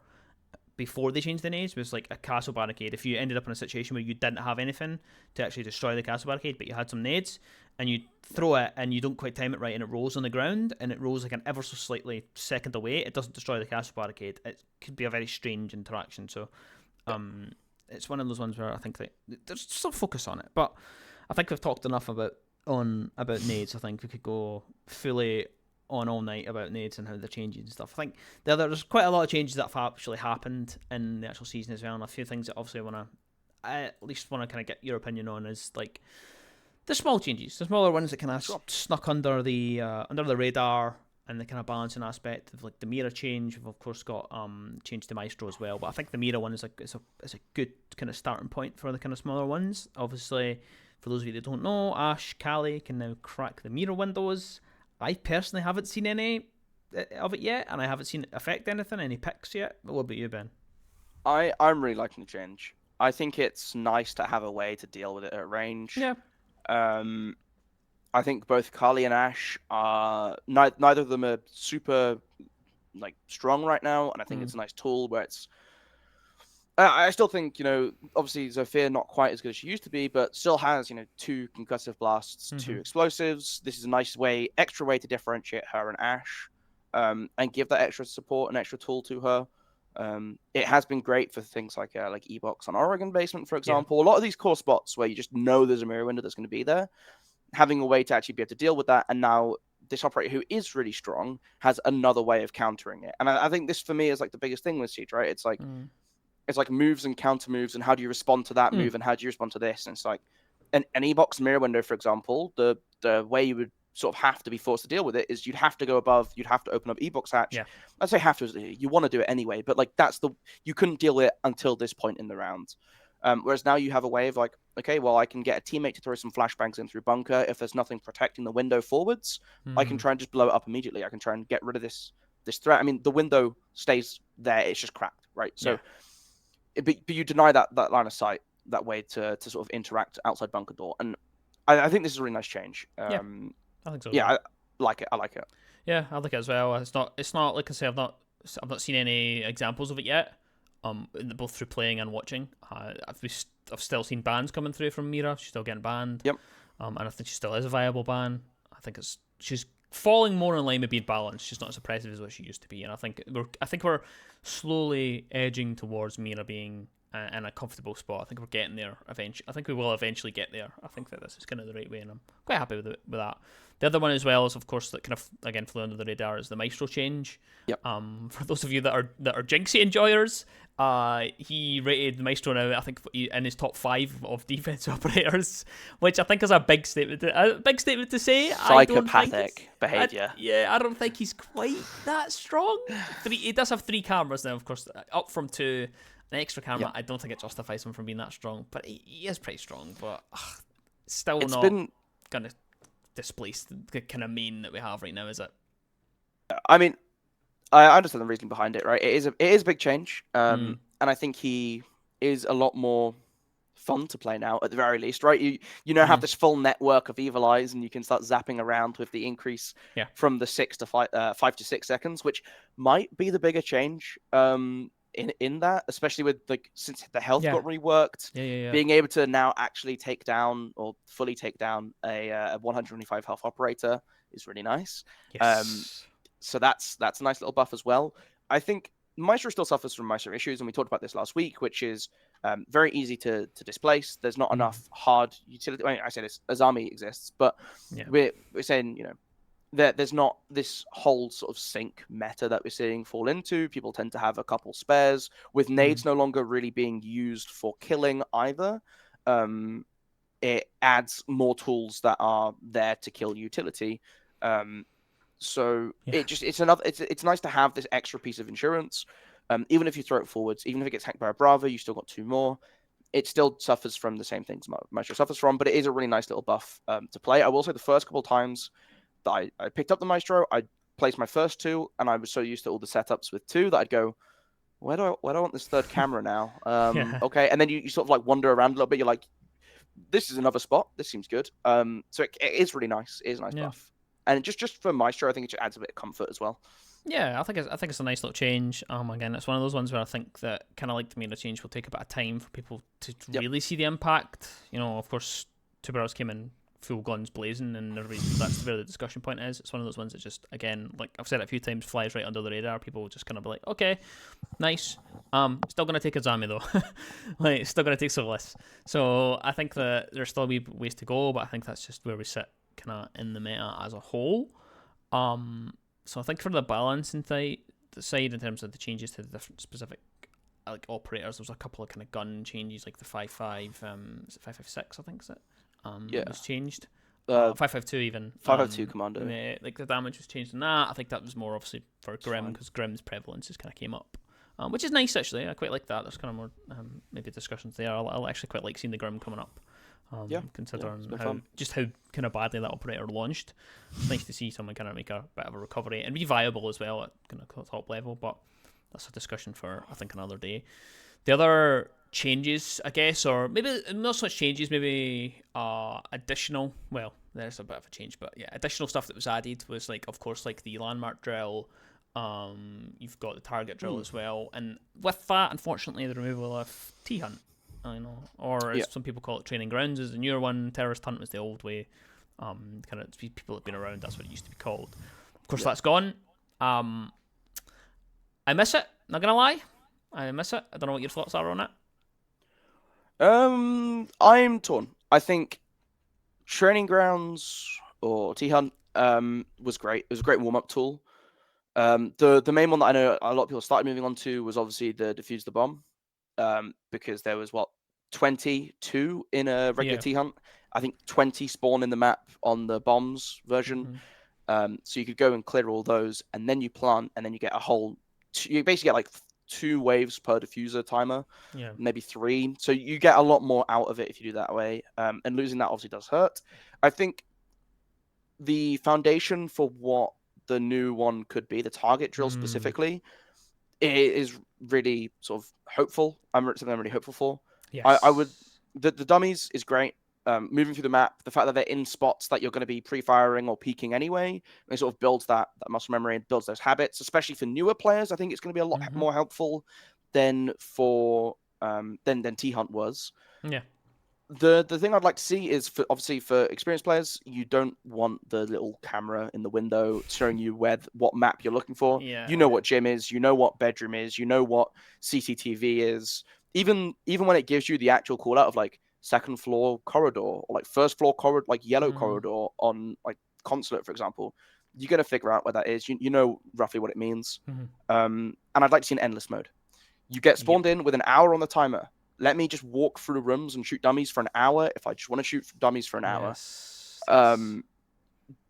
they changed the nades, was like a castle barricade. If you ended up in a situation where you didn't have anything to actually destroy the castle barricade, but you had some nades, and you throw it and you don't quite time it right, and it rolls on the ground, and it rolls like an ever so slightly second away, it doesn't destroy the castle barricade. It could be a very strange interaction. So it's one of those ones where I think that there's still focus on it, but I think we've talked enough about nades. I think we could go fully on all night about nades and how they're changing and stuff. I think there's quite a lot of changes that have actually happened in the actual season as well, and a few things that obviously I at least want to kind of get your opinion on is like the small changes, the smaller ones that kind of snuck under the radar, and the kind of balancing aspect of like the Mira change. We've of course got change to Maestro as well, but I think the Mira one is a good kind of starting point for the kind of smaller ones. Obviously, for those of you that don't know, Ash, Kali can now crack the Mira windows. I personally haven't seen any of it yet, and I haven't seen it affect any picks yet. But what about you, Ben? I'm really liking the change. I think it's nice to have a way to deal with it at range. Yeah. I think both Kali and Ash are neither of them are super like strong right now, and I think it's a nice tool where it's. I still think obviously Zofia not quite as good as she used to be, but still has 2 concussive blasts, 2 explosives. This is a nice extra way to differentiate her and Ash, and give that extra support and extra tool to her. It has been great for things like E-Box on Oregon Basement, for example. A lot of these core spots where you just know there's a mirror window that's going to be there, having a way to actually be able to deal with that. And now this operator who is really strong has another way of countering it. And I think this for me is like the biggest thing with Siege, right? It's like it's like moves and counter moves, and how do you respond to that move, and how do you respond to this? And it's like an E-box mirror window, for example, the way you would sort of have to be forced to deal with it is you'd have to go above, you'd have to open up E-box hatch. Yeah. I'd say have to, you want to do it anyway, but like you couldn't deal with it until this point in the round. Whereas now you have a way of like, okay, well, I can get a teammate to throw some flashbangs in through bunker. If there's nothing protecting the window forwards, I can try and just blow it up immediately. I can try and get rid of this threat. I mean, the window stays there; it's just cracked, right? So, but you deny that line of sight, that way to sort of interact outside bunker door, and I think this is a really nice change. I think so. Yeah, I like it. I like it. Yeah, I like it as well. It's not like I say, I've not seen any examples of it yet. Both through playing and watching. I've still seen bans coming through from Mira. She's still getting banned. Yep. And I think she still is a viable ban. I think she's falling more in line with being balanced. She's not as oppressive as what she used to be. And I think we're slowly edging towards Mira being in a comfortable spot. I think we're getting there eventually. I think we will eventually get there. I think that this is kind of the right way, and I'm quite happy with that. The other one as well is, of course, that kind of again flew under the radar, is the Maestro change. Yep. For those of you that are Jinxie enjoyers, he rated the Maestro now, I think, in his top 5 of defense operators, which I think is a big statement. To say. Psychopathic behavior. I don't think he's quite that strong. He does have 3 cameras now, of course, up from 2. An extra camera. I don't think it justifies him from being that strong, but he is pretty strong. But still not gonna displace the kind of main that we have right now, is it? I mean, I understand the reasoning behind it, right? It is a big change, and I think he is a lot more fun to play now, at the very least, right? You now have this full network of evil eyes, and you can start zapping around with the increase from the 5 to 6 seconds, which might be the bigger change. In that, especially with since the health got reworked, being able to now actually take down or fully take down a 125 health operator is really nice. Yes. So that's a nice little buff as well. I think Maestro still suffers from Maestro issues, and we talked about this last week, which is very easy to displace. There's not enough hard utility. I say this, Azami exists, but we're saying, there's not this whole sort of sync meta that we're seeing fall into. People tend to have a couple spares, with nades no longer really being used for killing either. It adds more tools that are there to kill utility. It's nice to have this extra piece of insurance. Even if you throw it forwards, even if it gets hacked by a Bravo, you still got 2 more. It still suffers from the same things Maestro suffers from, but it is a really nice little buff to play. I will say the first couple of times that I picked up the Maestro, I placed my first 2, and I was so used to all the setups with 2 that I'd go, where do I want this third camera now? Okay, and then you sort of like wander around a little bit. You're like, this is another spot. This seems good. So it is really nice. It is a nice buff, and just for Maestro, I think it just adds a bit of comfort as well. Yeah, I think it's a nice little change. Again, it's one of those ones where I think that kind of like the Mira change will take a bit of time for people to really see the impact. Of course, Tubarao came in full guns blazing, and that's where the discussion point is. It's one of those ones that just, again, like I've said it a few times, flies right under the radar. People will just kind of be like, okay, nice. Still gonna take Azami though. Like, still gonna take Solis. So I think that there's still wee ways to go, but I think that's just where we sit kind of in the meta as a whole. So I think for the balancing side in terms of the changes to the different specific like operators, there's a couple of kind of gun changes, like the 5.5, is it 5.5.6, I think, is it? Was changed. 5.5.2 even. 5.5.2 Commando. Like the damage was changed in that. I think that was more obviously for Grim, because Grim's prevalence just kind of came up, which is nice actually. I quite like that. There's kind of more maybe discussions there. I'll actually quite like seeing the Grim coming up. Considering how kind of badly that operator launched. It's nice to see someone kind of make a bit of a recovery and be viable as well at kind of top level, but that's a discussion for, I think, another day. The other changes, I guess, or maybe not so much changes, maybe additional, well, there's a bit of a change, but yeah, additional stuff that was added was, like, of course, like the landmark drill. You've got the target drill as well, and with that, unfortunately, the removal of T-Hunt, I know, or as some people call it, training grounds is the newer one. Terrorist Hunt was the old way. Kind of people have been around, that's what it used to be called. Of course, that's gone. I miss it, not gonna lie. I miss it. I don't know what your thoughts are on it. I'm torn. I think training grounds or T-Hunt was great. It was a great warm-up tool. The main one that I know a lot of people started moving on to was obviously the defuse the bomb, because there was 22 in a regular T-Hunt. I think 20 spawn in the map on the bombs version. So you could go and clear all those, and then you plant, and then you get a whole. You basically get like 2 waves per diffuser timer, maybe 3. So you get a lot more out of it if you do that way. And losing that obviously does hurt. I think the foundation for what the new one could be, the target drill specifically, it is really sort of hopeful. Something I'm really hopeful for. Yes. I would. The dummies is great. Moving through the map, the fact that they're in spots that you're going to be pre-firing or peeking anyway, it sort of builds that muscle memory and builds those habits, especially for newer players. I think it's going to be a lot more helpful than for than T-Hunt was. Yeah. The thing I'd like to see is, obviously for experienced players, you don't want the little camera in the window showing you what map you're looking for. Yeah. You know what gym is, you know what bedroom is, you know what CCTV is. Even when it gives you the actual call out of like second floor corridor or like first floor corridor, like yellow corridor on like consulate, for example, you got to figure out where that is. You know roughly what it means. And I'd like to see an endless mode. You get spawned in with an hour on the timer. Let me just walk through rooms and shoot dummies for an hour if I just want to shoot dummies for an hour. Yes.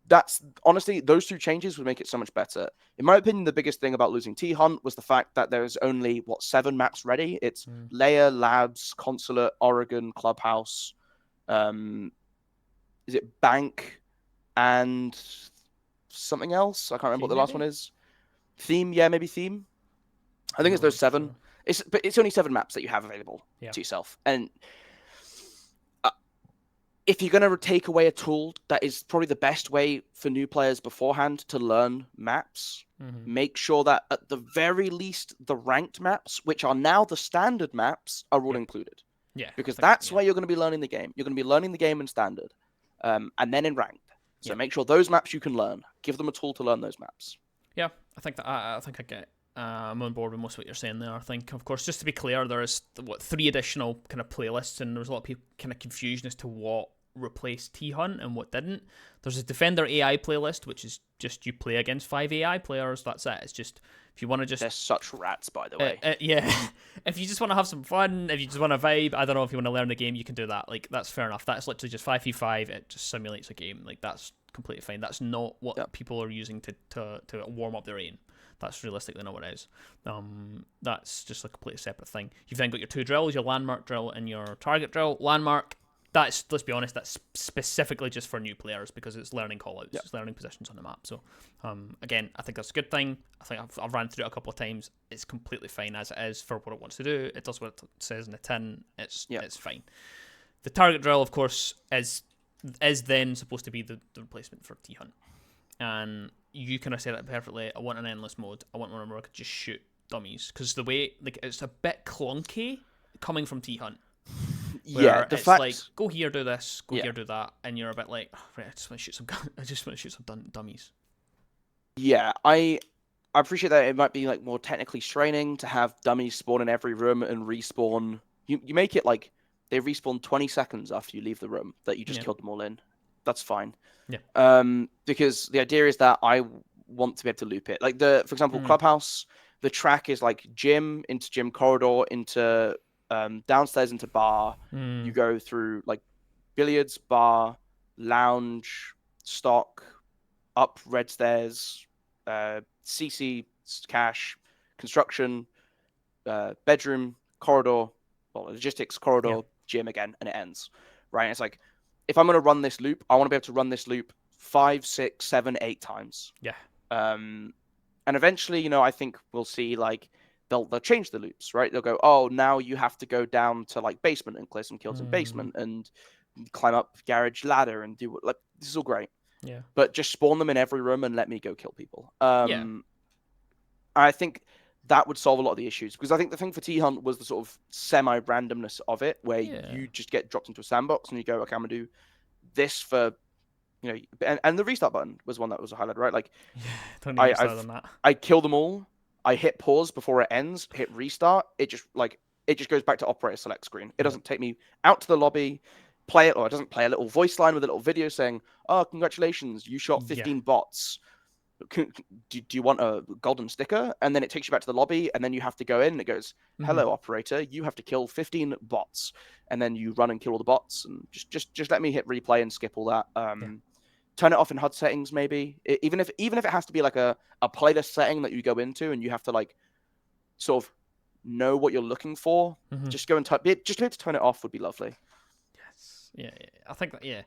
That's honestly, those 2 changes would make it so much better. In my opinion, the biggest thing about losing T-Hunt was the fact that there's only 7 maps ready. It's Layer, Labs, Consulate, Oregon, Clubhouse. Is it Bank and something else? I can't remember what the last one is. Theme, maybe Theme. I think it's those 7. But it's only 7 maps that you have available to yourself. And if you're going to take away a tool that is probably the best way for new players beforehand to learn maps, make sure that at the very least the ranked maps, which are now the standard maps, are all included. Yeah, because that's where you're going to be learning the game. You're going to be learning the game in standard, and then in ranked. So make sure those maps you can learn. Give them a tool to learn those maps. Yeah, I think I get. I'm on board with most of what you're saying there. I think, of course, just to be clear, there is 3 additional kind of playlists, and there was a lot of people kind of confusion as to what replaced T-Hunt and what didn't. There's a Defender AI playlist, which is just you play against 5 AI players. That's it. It's just if you want to just. They're such rats, by the way. Yeah. If you just want to have some fun, if you just want to vibe, I don't know if you want to learn the game, you can do that. Like that's fair enough. That's literally just 5v5. It just simulates a game. Like that's completely fine. That's not what people are using to warm up their aim. That's realistically not what it is. That's just a completely separate thing. You've then got your 2 drills, your landmark drill and your target drill. Landmark, that's, let's be honest, that's specifically just for new players because it's learning callouts, it's learning positions on the map. So, again, I think that's a good thing. I think I've ran through it a couple of times. It's completely fine as it is for what it wants to do. It does what it says in the tin. It's fine. The target drill, of course, is then supposed to be the replacement for T-Hunt. And you kind of said it perfectly. I want an endless mode. I want one where I could just shoot dummies. Because the way, like, it's a bit clunky coming from T-Hunt. Yeah, the fact, like, go here, do this, go here, do that, and you're a bit like, oh, right, I just want to shoot some dummies. Yeah, I appreciate that it might be like more technically straining to have dummies spawn in every room and respawn. You make it like they respawn 20 seconds after you leave the room that you just killed them all in. That's fine. Yeah. Because the idea is that I want to be able to loop it. Like for example, Clubhouse, the track is like gym into gym corridor into downstairs into bar. You go through like billiards, bar, lounge, stock, up red stairs, CC, cash, construction, bedroom, corridor, logistics, corridor, gym again, and it ends. Right? And it's like, if I'm going to run this loop, I want to be able to run this loop 5, 6, 7, 8 times. Yeah. And eventually, I think we'll see like they'll change the loops, right? They'll go, oh, now you have to go down to like basement and clear some kills in basement and climb up garage ladder and do like this is all great. Yeah. But just spawn them in every room and let me go kill people. I think that would solve a lot of the issues because I think the thing for T-Hunt was the sort of semi-randomness of it where you just get dropped into a sandbox and you go, okay, I'm going to do this for, and the restart button was one that was a highlight, right? Like, I kill them all. I hit pause before it ends, hit restart. It just goes back to operator select screen. It doesn't take me out to the lobby, play it, or it doesn't play a little voice line with a little video saying, oh, congratulations, you shot 15 bots. do you want a golden sticker? And then it takes you back to the lobby, and then you have to go in, and it goes, hello, operator, you have to kill 15 bots. And then you run and kill all the bots, and just let me hit replay and skip all that. Turn it off in HUD settings, maybe. Even if it has to be like a playlist setting that you go into, and you have to like sort of know what you're looking for. Just go and just be able to turn it off would be lovely. Yes. Yeah. I think that,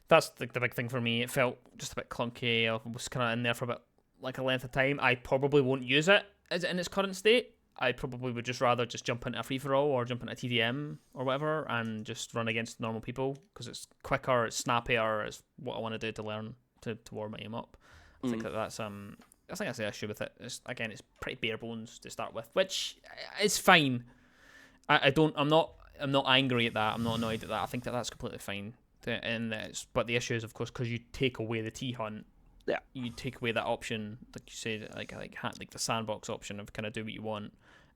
that's the big thing for me. It felt just a bit clunky. I was kind of in there for a bit, like a length of time. I probably won't use it in its current state. I probably would just rather just jump into a free-for-all or jump into a TDM or whatever and just run against normal people because it's quicker, it's snappier, it's what I want to do to learn to warm my aim up. I think that's I think that's the issue with it. It's pretty bare bones to start with, which is fine. I'm not angry at that. I'm not annoyed at that. I think that's completely fine. But the issue is, of course, because you take away the T-Hunt, you take away that option, like you said, like the sandbox option of kind of do what you want,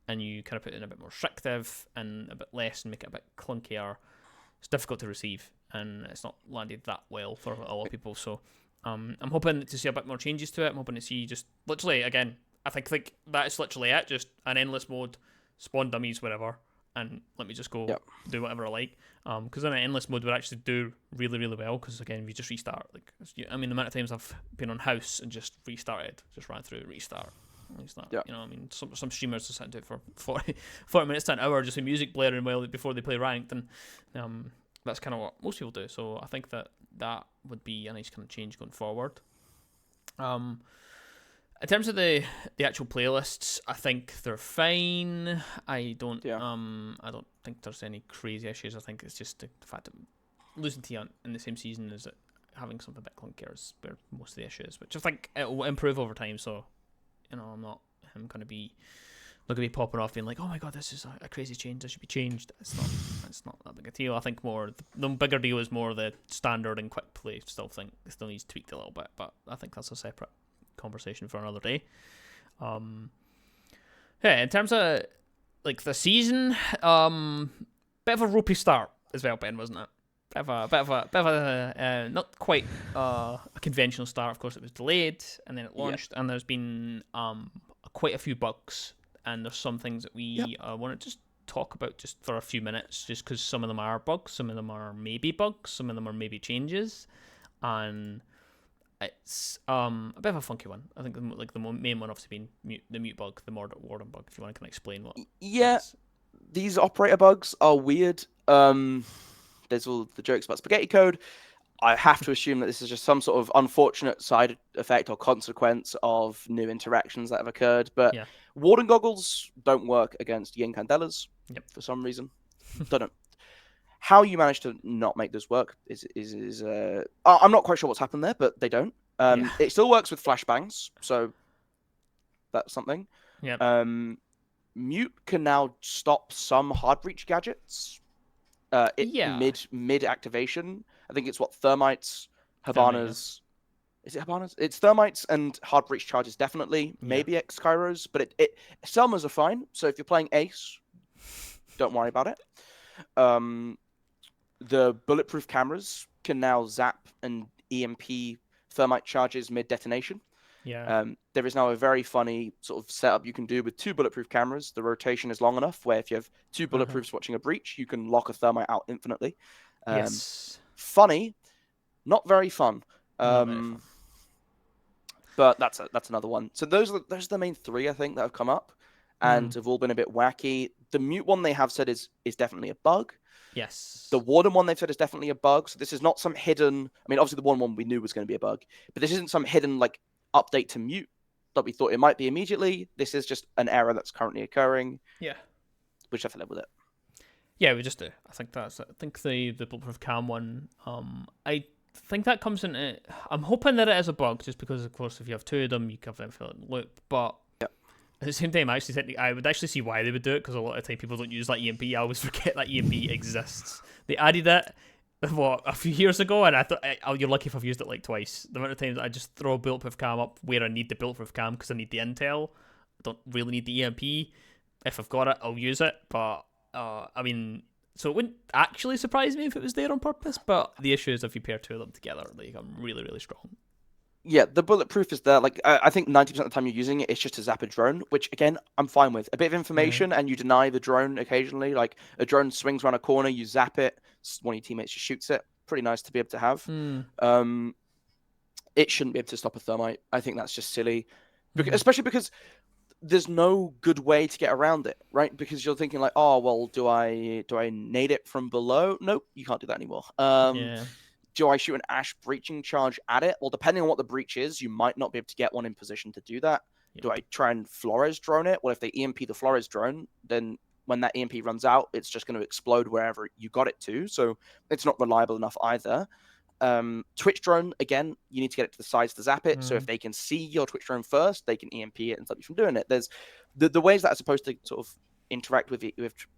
and you kind of put in a bit more restrictive and a bit less and make it a bit clunkier. It's difficult to receive, and it's not landed that well for a lot of people. So I'm hoping to see a bit more changes to it. I'm hoping to see just literally, again, I think that is literally it, just an endless mode, spawn dummies, whatever, and let me just go do whatever I like. Because in an endless mode would actually do really, really well. Because again, if you just restart, the amount of times I've been on house and just restarted, just ran through, restart. Some streamers just sit and do it for 40 minutes to an hour, just with music blaring before they play ranked, and that's kind of what most people do. So I think that would be a nice kind of change going forward. In terms of the actual playlists, I think they're fine. I don't think there's any crazy issues. I think it's just the fact that losing T-Hunt in the same season is having something a bit clunkier is where most of the issue is, which I think it will improve over time. So, I'm going to be popping off being like, oh my god, this is a crazy change. This should be changed. It's not that big a deal. I think more the bigger deal is more the standard and quick play. Still needs tweaked a little bit, but I think that's a separate conversation for another day. In terms of like the season, bit of a ropey start as well, Ben, wasn't it? Bit of a not quite a conventional start. Of course, it was delayed and then it launched, and there's been quite a few bugs, and there's some things that we want to just talk about just for a few minutes, just because some of them are bugs, some of them are maybe bugs, some of them are maybe changes, and it's a bit of a funky one. I think the main one obviously being the mute bug, the warden bug. If you want to kind of explain what. Yeah, these operator bugs are weird. There's all the jokes about spaghetti code. I have to assume that this is just some sort of unfortunate side effect or consequence of new interactions that have occurred. But warden goggles don't work against yin candelas for some reason. Don't know. How you managed to not make this work is I'm not quite sure what's happened there, but they don't. It still works with flashbangs, so that's something. Mute can now stop some hard breach gadgets. Mid activation. I think it's thermites, Habanas. Is it Habanas? It's thermites and hard breach charges definitely. Maybe X Kairos, but Selmas are fine. So if you're playing Ace, don't worry about it. The bulletproof cameras can now zap and EMP thermite charges mid-detonation. There is now a very funny sort of setup you can do with 2 bulletproof cameras. The rotation is long enough where if you have 2 bulletproofs watching a breach, you can lock a thermite out infinitely. Funny, not very fun. But that's another one. So those are the main 3 I think that have come up and have all been a bit wacky. The mute one they have said is definitely a bug. Yes. The warden one they've said is definitely a bug. So this is not some hidden. I mean, obviously the warden one we knew was going to be a bug, but this isn't some hidden like update to mute that we thought it might be immediately. This is just an error that's currently occurring. We just have to live with it. We just do. I think the bulletproof cam one. I think that comes in. I'm hoping that it is a bug, just because of course if you have 2 of them, you can have them fill in the loop. But at the same time, I would actually see why they would do it, because a lot of the time people don't use that EMP. I always forget that EMP exists. They added it, a few years ago, and I thought, you're lucky if I've used it like twice. The amount of times I just throw a bulletproof cam up where I need the bulletproof cam because I need the intel. I don't really need the EMP. If I've got it, I'll use it. But, so it wouldn't actually surprise me if it was there on purpose, but the issue is if you pair 2 of them together, they become really, really strong. Yeah, the bulletproof is there. Like, I think 90% of the time you're using it, it's just to zap a drone, which, again, I'm fine with. A bit of information, and you deny the drone occasionally. Like, a drone swings around a corner, you zap it, one of your teammates just shoots it. Pretty nice to be able to have. It shouldn't be able to stop a thermite. I think that's just silly. Especially because there's no good way to get around it, right? Because you're thinking like, oh, well, do I nade it from below? Nope, you can't do that anymore. Do I shoot an Ash breaching charge at it? Well, depending on what the breach is, you might not be able to get one in position to do that. Do I try and Flores drone it? Well, if they EMP the Flores drone, then when that EMP runs out, it's just going to explode wherever you got it to. So it's not reliable enough either. Twitch drone, again, you need to get it to the sides to zap it. So if they can see your Twitch drone first, they can EMP it and stop you from doing it. There's the ways that are supposed to sort of interact with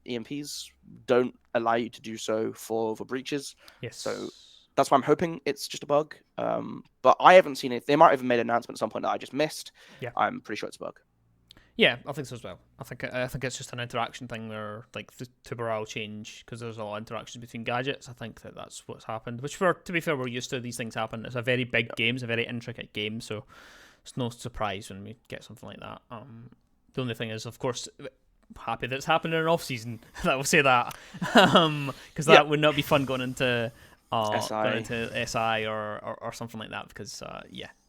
EMPs don't allow you to do so for breaches. Yes. So that's why I'm hoping it's just a bug. But I haven't seen it. They might have made an announcement at some point that I just missed. Yeah. I'm pretty sure it's a bug. Yeah, I think so as well. I think it's just an interaction thing where, like, the Tubarao change, because there's a lot of interactions between gadgets. I think that's what's happened, which, to be fair, we're used to these things happen. It's a very big game. It's a very intricate game, so it's no surprise when we get something like that. The only thing is, of course, happy that it's happened in an off-season. I will say that. Because that would not be fun going into SI or something like that, because,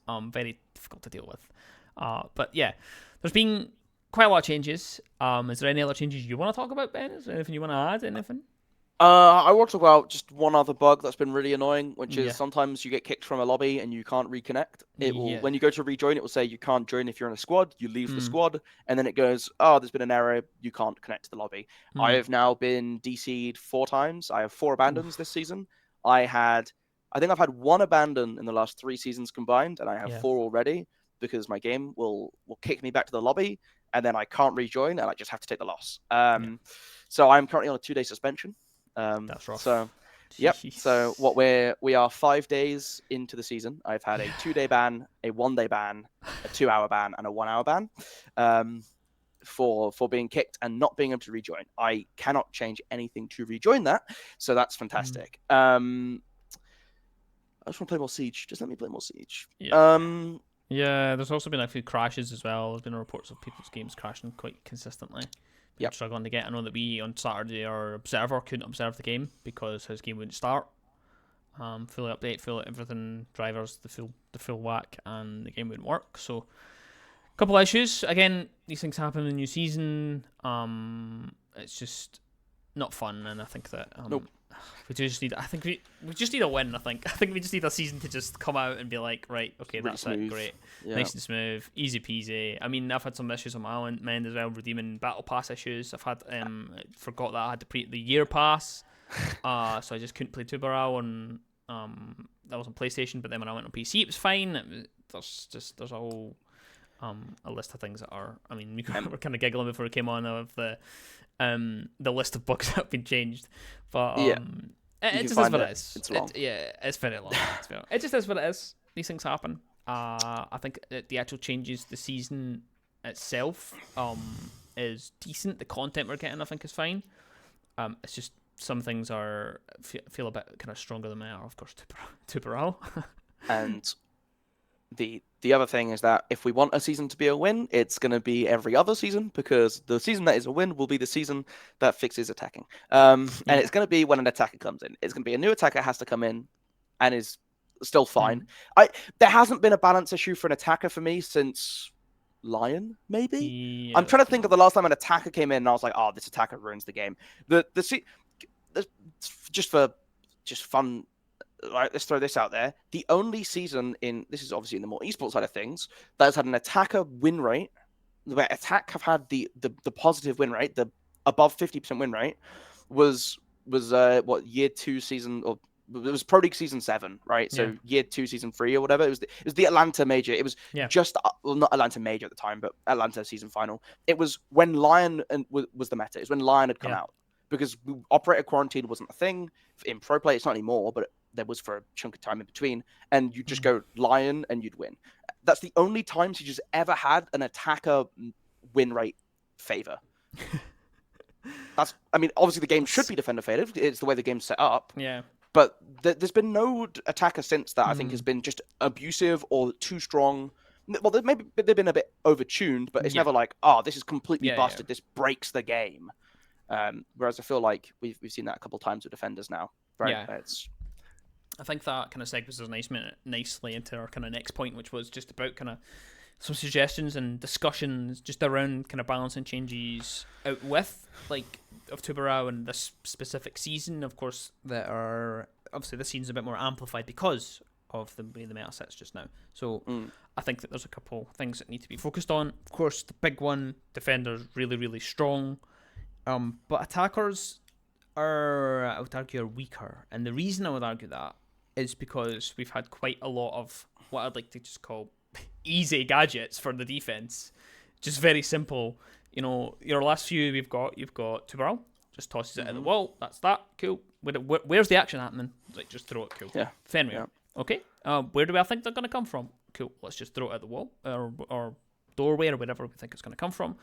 very difficult to deal with. But, yeah, there's been quite a lot of changes. Is there any other changes you want to talk about, Ben? Is there anything you want to add? Anything? I want to talk about just one other bug that's been really annoying, which is sometimes you get kicked from a lobby and you can't reconnect. It will, when you go to rejoin, it will say you can't join if you're in a squad. You leave the squad, and then it goes, oh, there's been an error. You can't connect to the lobby. I have now been DC'd 4 times. I have 4 abandons this season. I think I've had 1 abandon in the last 3 seasons combined, and I have 4 already because my game will kick me back to the lobby, and then I can't rejoin, and I just have to take the loss. So I'm currently on a 2-day suspension. That's rough. So, yep. So we are 5 days into the season. I've had a 2-day ban, a 1-day ban, a 2-hour ban, and a 1-hour ban. For being kicked and not being able to rejoin. I cannot change anything to rejoin that, so that's fantastic. I just want to play more Siege. Just let me play more Siege. Yeah, there's also been a few crashes as well. There's been reports of people's games crashing quite consistently. Struggling to get. I know that we on Saturday, our observer couldn't observe the game because his game wouldn't start. Fully update, full everything, drivers, the full whack, and the game wouldn't work. So, a couple of issues. Again, these things happen in the new season. It's just not fun, and I think that we just need. I think we just need a win. I think we just need a season to just come out and be like, right, okay, that's it, great, nice and smooth, easy peasy. I mean, I've had some issues on my own end as well, redeeming battle pass issues. I've had forgot that I had to pre the year pass, so I just couldn't play Tubarao on that was on PlayStation. But then when I went on PC, it was fine. There's a whole a list of things that are. I mean, we were kind of giggling before it came on of the list of bugs that have been changed, but it just is what it is. It's long. It's very long. It just is what it is. These things happen. I think the actual changes, the season itself is decent. The content we're getting, I think, is fine. It's just some things feel a bit kind of stronger than they are. Of course, Tubarao. And the other thing is that if we want a season to be a win, it's going to be every other season, because the season that is a win will be the season that fixes attacking. And it's going to be when an attacker comes in. It's going to be a new attacker has to come in and is still fine. There hasn't been a balance issue for an attacker for me since Lion, maybe? I'm trying to think of the last time an attacker came in and I was like, oh, this attacker ruins the game. Just fun. Right, let's throw this out there. The only season this is obviously in the more esports side of things, that has had an attacker win rate, where attack have had the positive win rate, the above 50% win rate, was year 2 season, or it was Pro League season 7, right? So year 2 season 3 or whatever. It was the Atlanta major. It was just not Atlanta major at the time, but Atlanta season final. It was when Lion was the meta. It was when Lion had come out, because operator quarantine wasn't a thing in pro play. It's not anymore, but there was for a chunk of time in between, and you just go Lion and you'd win. That's the only time Siege's ever had an attacker win rate favor. I mean, obviously the game should be defender favored. It's the way the game's set up. Yeah. But there's been no attacker since that I think has been just abusive or too strong. Well, maybe they've been a bit overtuned, but it's never like, oh, this is completely busted. This breaks the game. Whereas I feel like we've seen that a couple of times with defenders now. Right? Yeah. I think that kind of segues us nicely into our kind of next point, which was just about kind of some suggestions and discussions just around kind of balancing changes out with, like, of Tubarao and this specific season. Of course, that are obviously this season's a bit more amplified because of the way the meta sets just now. So I think that there's a couple things that need to be focused on. Of course, the big one, defenders really, really strong. But attackers I would argue, are weaker. And the reason I would argue that is because we've had quite a lot of what I'd like to just call easy gadgets for the defense. Just very simple. You know, your last few you've got Tubarao, just tosses it at the wall. That's that. Cool. Where's the action happening? Like, just throw it. Cool. Yeah. Fenrir. Yeah. Okay. Where do I think they're going to come from? Cool. Let's just throw it at the wall or doorway or whatever we think it's going to come from.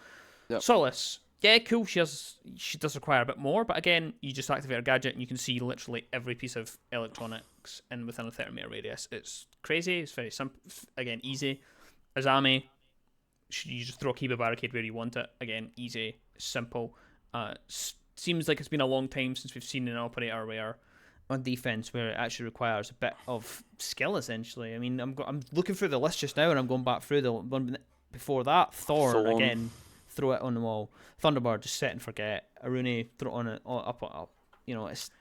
Yep. Solis. Yeah, cool. She does require a bit more, but again, you just activate her gadget and you can see literally every piece of electronics within a 30-meter radius. It's crazy. It's very simple. Again, easy. Azami, you just throw a Kiba barricade where you want it. Again, easy, simple. Seems like it's been a long time since we've seen an operator where on defense where it actually requires a bit of skill. Essentially, I mean, I'm looking through the list just now and I'm going back through the one before that. Thorn. Again. Throw it on the wall. Thunderbird, just set and forget. Arune, throw it on it, up. You know, it's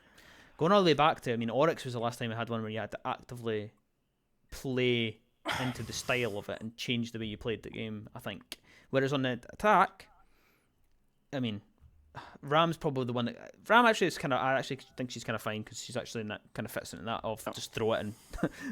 going all the way back to, I mean, Oryx was the last time I had one where you had to actively play into the style of it and change the way you played the game, I think. Whereas on the attack, I mean, Ram's probably the one that... Ram actually is kind of... I actually think she's kind of fine because she's actually in that, kind of fits into that of just throw it and...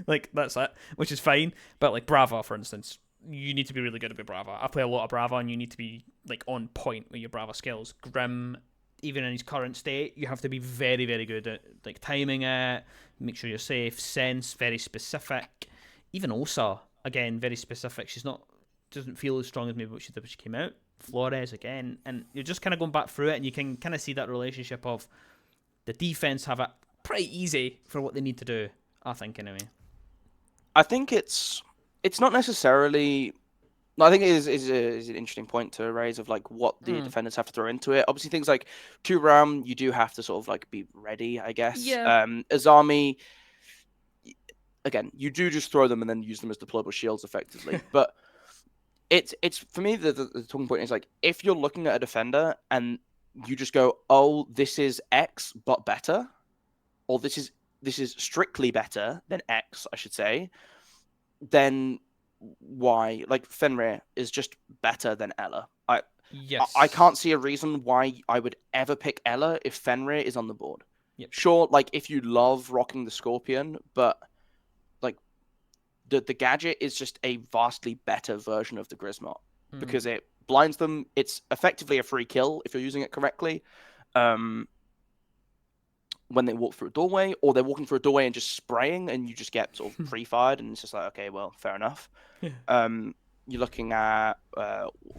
like, that's it, which is fine. But, like, Brava, for instance... You need to be really good at Brava. I play a lot of Brava, and you need to be like on point with your Brava skills. Grim, even in his current state, you have to be very, very good at like timing it, make sure you're safe. Sense, very specific. Even Osa, again, very specific. Doesn't feel as strong as maybe what she did when she came out. Flores again, and you're just kind of going back through it, and you can kind of see that relationship of the defense have it pretty easy for what they need to do. I think anyway. I think it's not necessarily... No, I think it is an interesting point to raise of like what the defenders have to throw into it. Obviously, things like Tubarao, you do have to sort of like be ready, I guess. Yeah. Azami, again, you do just throw them and then use them as deployable shields effectively. But it's for me, the talking point is like, if you're looking at a defender and you just go, oh, this is X but better, or this is strictly better than X, I should say, then why? Like, Fenrir is just better than Ella. I can't see a reason why I would ever pick Ella if Fenrir is on the board. Yep. Sure, like, if you love rocking the Scorpion, but like the gadget is just a vastly better version of the Grismot because it blinds them. It's effectively a free kill if you're using it correctly. When they walk through a doorway, or they're walking through a doorway and just spraying, and you just get sort of pre-fired, and it's just like, okay, well, fair enough. You're looking at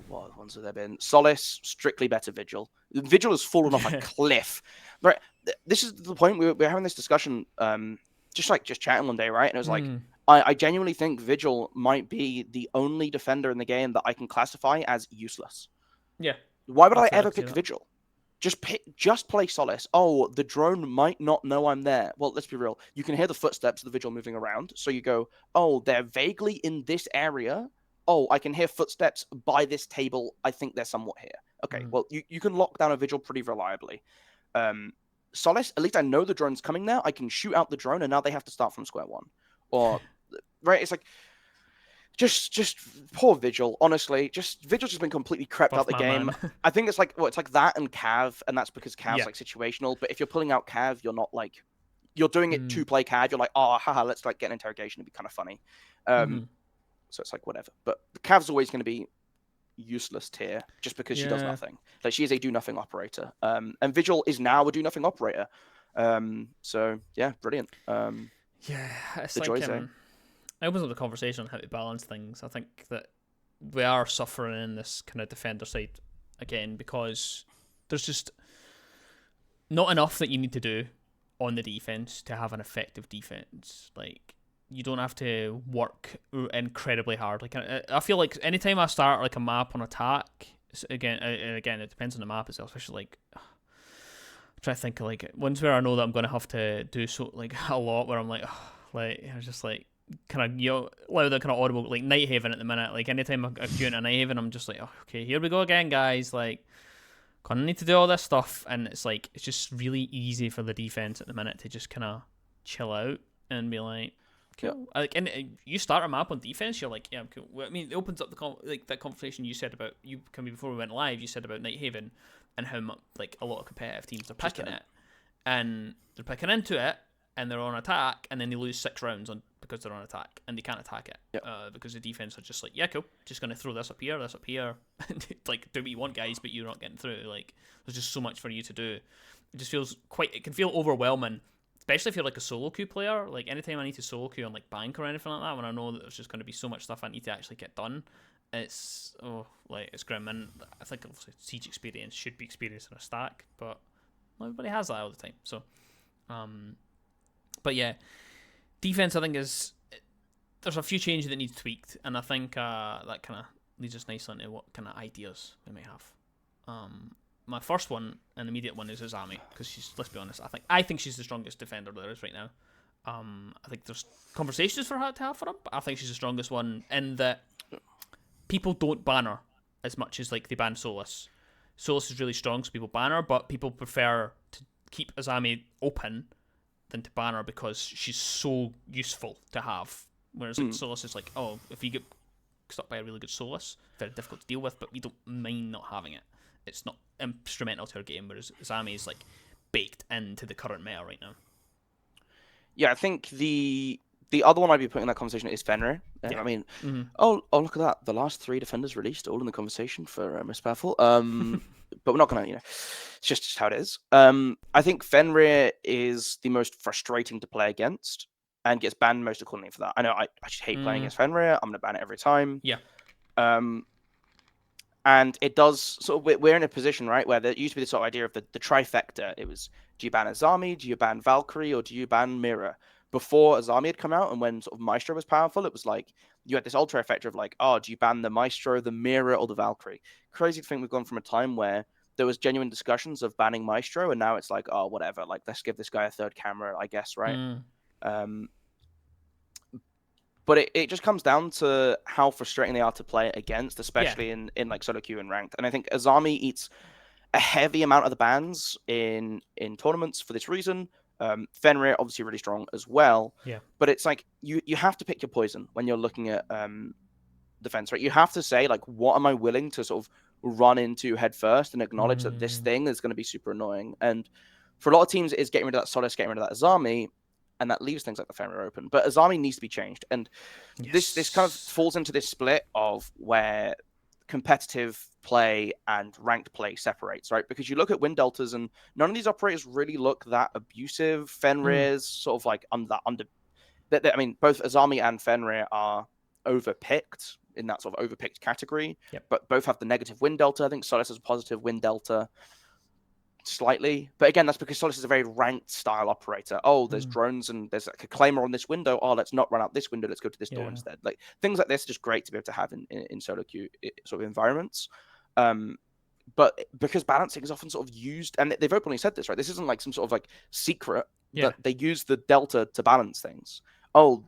what ones have there been? Solis, strictly better Vigil. Vigil has fallen off a cliff. Right, this is the point we're having this discussion, just chatting one day, right? And it was like, I genuinely think Vigil might be the only defender in the game that I can classify as useless. Yeah. Why would I ever pick Vigil? Just play Solis. Oh, the drone might not know I'm there. Well, let's be real. You can hear the footsteps of the Vigil moving around. So you go, oh, they're vaguely in this area. Oh, I can hear footsteps by this table. I think they're somewhat here. Okay, well, you can lock down a Vigil pretty reliably. Solis, at least I know the drone's coming there. I can shoot out the drone, and now they have to start from square one. Or, right, it's like... Just poor Vigil, honestly. Vigil's just been completely crept out the game. I think it's like that and Cav, and that's because Cav's like situational. But if you're pulling out Cav, you're not like you're doing it to play Cav. You're like, oh, haha, let's like get an interrogation. It'd be kind of funny. So it's like whatever. But Cav's always going to be useless tier just because she does nothing. Like, she is a do nothing operator. And Vigil is now a do nothing operator. So yeah, brilliant. It's the like joys there. I opened up the conversation on how to balance things. I think that we are suffering in this kind of defender side again because there's just not enough that you need to do on the defense to have an effective defense. Like, you don't have to work incredibly hard. Like, I feel like anytime I start like a map on attack, again, it depends on the map as well. Especially like, I'm trying to think of like ones where I know that I'm going to have to do so like a lot. Where I'm like, like I was just like kind of that kind of audible like Night Haven at the minute. Like anytime I'm doing a Night Haven, I'm just like, okay, here we go again, guys. Like, gonna need to do all this stuff, and it's like it's just really easy for the defense at the minute to just kind of chill out and be like, cool. Like, and you start a map on defense, you're like, yeah, I'm cool. Well, I mean, it opens up like that conversation you said about before we went live. You said about Night Haven and how like a lot of competitive teams are picking it, and they're picking into it, and they're on attack, and then they lose 6 rounds because they're on attack and they can't attack it because the defense are just like, yeah, cool, just gonna throw this up here, and like do what you want, guys, but you're not getting through. Like, there's just so much for you to do. It just feels it can feel overwhelming, especially if you're like a solo queue player. Like, anytime I need to solo queue on like bank or anything like that, when I know that there's just going to be so much stuff I need to actually get done, it's grim. And I think obviously siege experience should be experienced in a stack, but not everybody has that all the time. So, but yeah, defense I think there's a few changes that need tweaked, and I think that kind of leads us nicely into what kind of ideas we may have. My first one, an immediate one, is Azami, because let's be honest, I think she's the strongest defender there is right now. I think there's conversations for her to have for him, but I think she's the strongest one in that people don't ban her as much as like they ban Solis. Solis is really strong, so people ban her, but people prefer to keep Azami open than to ban her because she's so useful to have. Whereas like, Solis is like, oh, if you get stuck by a really good Solis, very difficult to deal with, but we don't mind not having it. It's not instrumental to her game, whereas Azami is like baked into the current meta right now. Yeah, I think the other one I'd be putting in that conversation is Fenrir. I mean, oh, look at that. The last 3 defenders released, all in the conversation for Miss Powerful. But we're not going to, it's just how it is. I think Fenrir is the most frustrating to play against and gets banned most accordingly for that. I know I just hate playing against Fenrir. I'm going to ban it every time. Yeah. And it does sort of, we're in a position, right, where there used to be this sort of idea of the trifecta. It was, do you ban Azami, do you ban Valkyrie, or do you ban Mira? Before Azami had come out and when sort of Maestro was powerful, it was like, you had this ultra effect of like, oh, do you ban the Maestro, the Mira, or the Valkyrie? Crazy to think we've gone from a time where there was genuine discussions of banning Maestro, and now it's like, oh, whatever, like, let's give this guy a 3rd camera, I guess, right? But it just comes down to how frustrating they are to play against, especially in like solo queue and ranked. And I think Azami eats a heavy amount of the bans in tournaments for this reason. Fenrir obviously really strong as well. Yeah. But it's like you have to pick your poison when you're looking at defense, right? You have to say, like, what am I willing to sort of run into head first and acknowledge that this thing is going to be super annoying. And for a lot of teams, it is getting rid of that Solis, getting rid of that Azami. And that leaves things like the Fenrir open. But Azami needs to be changed. And this kind of falls into this split of where competitive play and ranked play separates, right? Because you look at win deltas and none of these operators really look that abusive. Fenrir's sort of like under. I mean, both Azami and Fenrir are overpicked in that sort of overpicked category. But both have the negative win delta. I think Solis has a positive win delta. Slightly, but again, that's because Solis is a very ranked style operator. Oh, there's drones and there's like a claimer on this window. Oh, let's not run out this window. Let's go to this door instead. Like, things like this are just great to be able to have in solo queue sort of environments. But because balancing is often sort of used, and they've openly said this, right? This isn't like some sort of like secret that they use the delta to balance things. Oh,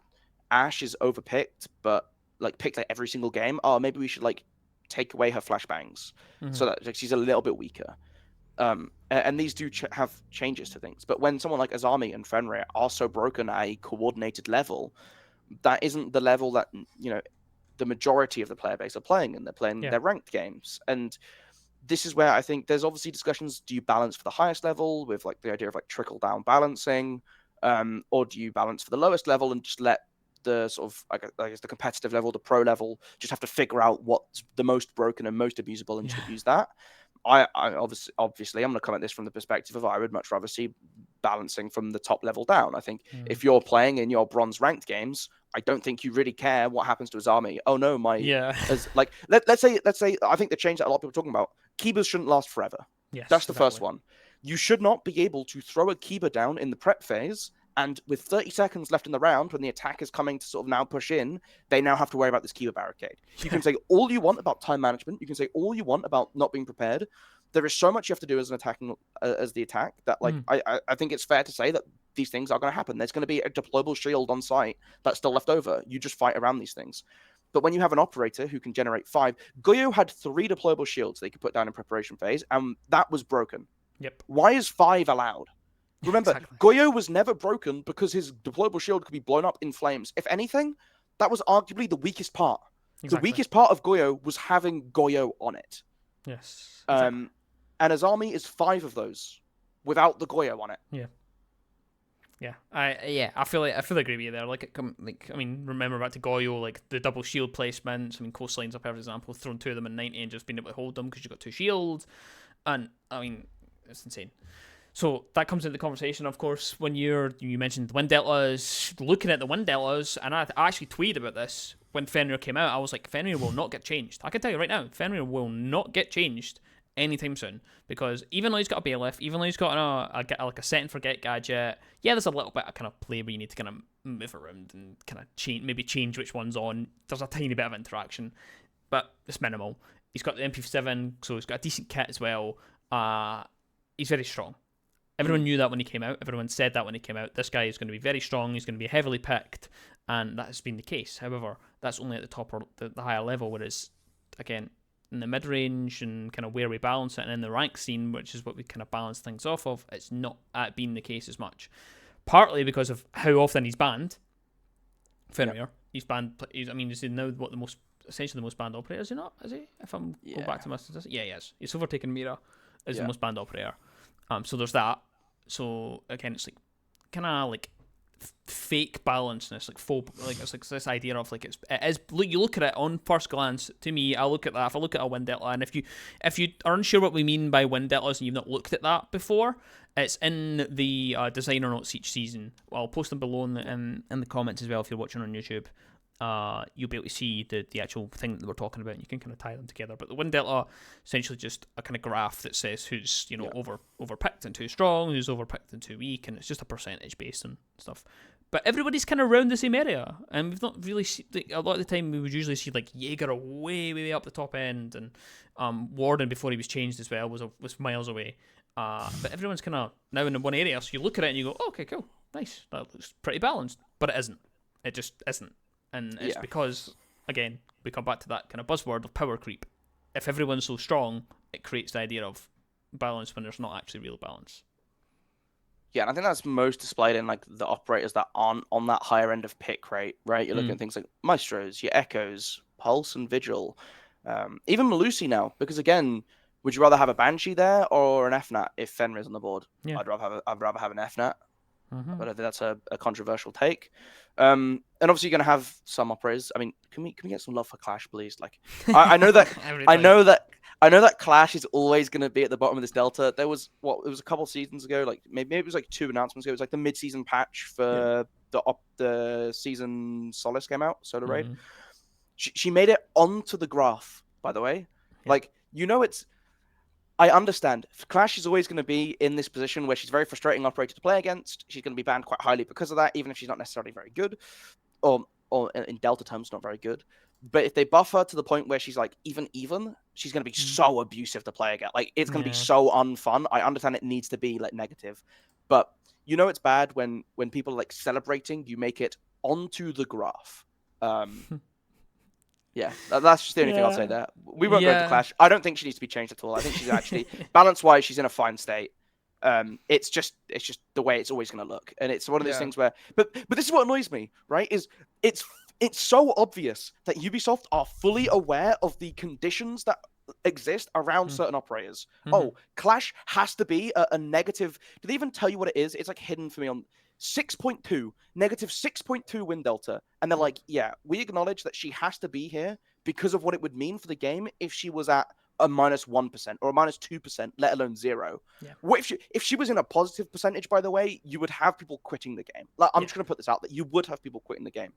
Ashe is overpicked, but like picked like every single game. Oh, maybe we should like take away her flashbangs so that like, she's a little bit weaker. And these do have changes to things. But when someone like Azami and Fenrir are so broken at a coordinated level, that isn't the level that, the majority of the player base are playing in. They're playing their ranked games. And this is where I think there's obviously discussions. Do you balance for the highest level with like the idea of like trickle down balancing? Or do you balance for the lowest level and just let the sort of, I guess the competitive level, the pro level, just have to figure out what's the most broken and most abusable and just abuse that? I obviously I'm going to come at this from the perspective of I would much rather see balancing from the top level down. I think if you're playing in your bronze ranked games, I don't think you really care what happens to Azami. Oh no, let's say I think the change that a lot of people are talking about, Keybers shouldn't last forever. Yes, that's the first one. You should not be able to throw a Kiba down in the prep phase, and with 30 seconds left in the round, when the attack is coming to sort of now push in, they now have to worry about this Kiba barricade. You can say all you want about time management. You can say all you want about not being prepared. There is so much you have to do as an attacking, as the attack, that like I think it's fair to say that these things are going to happen. There's going to be a deployable shield on site that's still left over. You just fight around these things. But when you have an operator who can generate 5, Goyo had 3 deployable shields they could put down in preparation phase, and that was broken. Yep. Why is 5 allowed? Remember, exactly. Goyo was never broken because his deployable shield could be blown up in flames. If anything, that was arguably the weakest part. Exactly. The weakest part of Goyo was having Goyo on it. Yes. Exactly. And Azami is 5 of those without the Goyo on it. Yeah. Yeah, I feel agree with you there. Remember back to Goyo, like the double shield placements. I mean, Coastline's a perfect example. Thrown 2 of them in 90 and just being able to hold them because you got 2 shields, and I mean, it's insane. So that comes into the conversation, of course, when you mentioned the win deltas, looking at the win deltas, and I actually tweeted about this when Fenrir came out. I was like, Fenrir will not get changed. I can tell you right now, Fenrir will not get changed anytime soon, because even though he's got a bailiff, even though he's got a set and forget gadget, yeah, there's a little bit of kind of play where you need to kind of move around and kind of change which one's on. There's a tiny bit of interaction, but it's minimal. He's got the MP7, so he's got a decent kit as well. He's very strong. Everyone knew that when he came out. Everyone said that when he came out. This guy is going to be very strong. He's going to be heavily picked, and that has been the case. However, that's only at the top or the higher level, whereas, again, in the mid-range and kind of where we balance it, and in the rank scene, which is what we kind of balance things off of, it's not been the case as much. Partly because of how often he's banned. Fenrir. Yep. He's banned. Is he now essentially the most banned operator? Is he not? Is he? If I'm going back to my statistics, yeah, he is. He's overtaken Mira as the most banned operator. So there's that. So again, it's like kind of like fake balanceness, like faux, like it's like this idea of like it is. You look at it on first glance. To me, I look at that. If I look at a win delta, and if you are unsure what we mean by win deltas and you've not looked at that before, it's in the designer notes each season. I'll post them below in the comments as well if you're watching on YouTube. You'll be able to see the actual thing that we're talking about, and you can kind of tie them together. But the win delta, essentially just a kind of graph that says who's overpicked and too strong, who's overpicked and too weak, and it's just a percentage based on stuff. But everybody's kind of around the same area, and we've not really seen, a lot of the time we would usually see like Jaeger way up the top end, and Warden before he was changed as well was miles away. But everyone's kind of now in one area, so you look at it and you go, oh, okay, cool, nice, that looks pretty balanced, but it isn't. It just isn't. And it's because, again, we come back to that kind of buzzword of power creep. If everyone's so strong, it creates the idea of balance when there's not actually real balance. Yeah, and I think that's most displayed in like the operators that aren't on that higher end of pick rate, right? You're looking at things like Maestros, your Echoes, Pulse and Vigil, even Melusi now. Because again, would you rather have a Banshee there or an FNAT if Fenrir's on the board? Yeah. I'd rather have an FNAT. Mm-hmm. But I think that's a controversial take. And obviously you're gonna have some operators. I mean, can we get some love for Clash, please? Like, I know that I know that Clash is always gonna be at the bottom of this delta. It was a couple seasons ago, like maybe it was like 2 announcements ago. It was like the mid-season patch for the season Solis came out, Solar Raid. She made it onto the graph, by the way. Yeah. Like, I understand. Clash is always going to be in this position where she's a very frustrating operator to play against. She's going to be banned quite highly because of that, even if she's not necessarily very good, or in Delta terms, not very good. But if they buff her to the point where she's like even, she's going to be so abusive to play against. Like, it's going to be so unfun. I understand it needs to be like negative, but it's bad when people are like celebrating. You make it onto the graph. Yeah, that's just the only thing I'll say there. We won't go into Clash. I don't think she needs to be changed at all. I think she's actually, balance-wise, she's in a fine state. It's just the way it's always going to look. And it's one of those things where... But this is what annoys me, right? Is it's so obvious that Ubisoft are fully aware of the conditions that exist around certain operators. Oh, Clash has to be a negative... Do they even tell you what it is? It's like hidden for me on... 6.2, negative 6.2 win delta. And they're like, yeah, we acknowledge that she has to be here because of what it would mean for the game if she was at a -1% or a -2%, let alone 0. Yeah. What if she was in a positive percentage, by the way, you would have people quitting the game. Like, I'm just going to put this out, that you would have people quitting the game.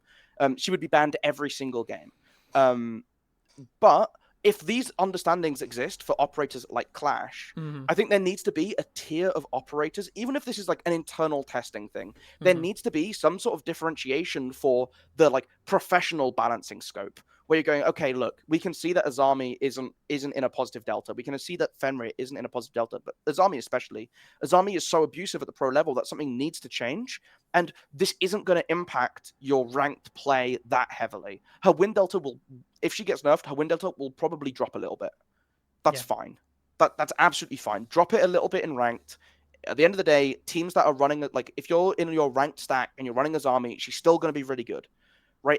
She would be banned every single game. But if these understandings exist for operators like Clash, I think there needs to be a tier of operators, even if this is like an internal testing thing. There needs to be some sort of differentiation for the like professional balancing scope, where you're going, okay, look, we can see that Azami isn't in a positive delta. We can see that Fenrir isn't in a positive delta, but Azami especially. Azami is so abusive at the pro level that something needs to change, and this isn't going to impact your ranked play that heavily. Her win delta will, if she gets nerfed, her win delta will probably drop a little bit. That's fine. That's absolutely fine. Drop it a little bit in ranked. At the end of the day, teams that are running, like, if you're in your ranked stack and you're running Azami, she's still going to be really good, right?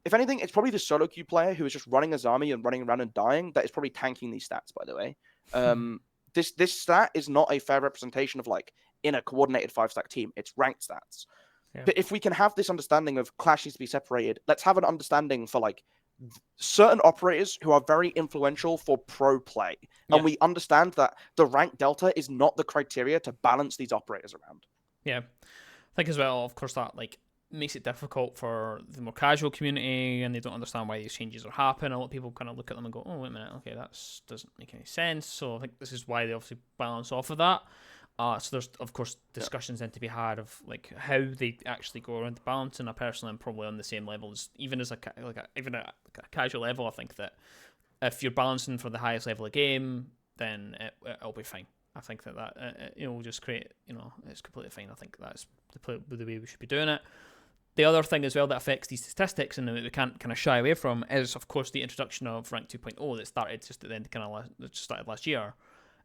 If anything, it's probably the solo queue player who is just running Azami and running around and dying that is probably tanking these stats, by the way. This stat is not a fair representation of, like, in a coordinated 5-stack team. It's ranked stats. But if we can have this understanding of Clash needs to be separated, let's have an understanding for, like, certain operators who are very influential for pro play. And we understand that the rank delta is not the criteria to balance these operators around. Yeah. I think as well, of course, that like makes it difficult for the more casual community, and they don't understand why these changes are happening. A lot of people kind of look at them and go, oh, wait a minute, okay, that doesn't make any sense. So I think this is why they obviously balance off of that. So there's, of course, discussions then to be had of like how they actually go around the balance. And I personally am probably on the same level as even as a casual level. I think that if you're balancing for the highest level of game, then it'll be fine. I think that will just create, it's completely fine. I think that's the way we should be doing it. The other thing as well that affects these statistics and that we can't kind of shy away from is, of course, the introduction of Rank 2.0 that started just at the end started last year.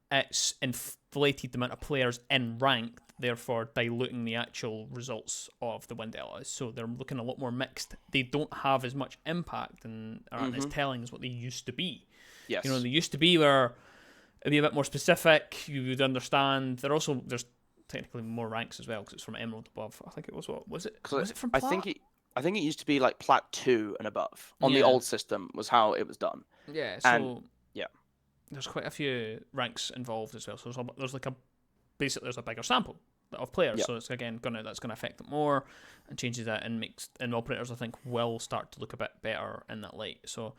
It's inflated the amount of players in ranked, therefore diluting the actual results of the win deltas. So they're looking a lot more mixed. They don't have as much impact and aren't as telling as what they used to be. Yes. They used to be where it'd be a bit more specific. You would understand. There's technically more ranks as well because it's from Emerald above. I think it was was it from Plat? I think it used to be like Plat 2 and above on the old system was how it was done. Yeah. So there's quite a few ranks involved as well. So there's a bigger sample of players. So it's that's gonna affect it more and changes that and operators I think will start to look a bit better in that light. So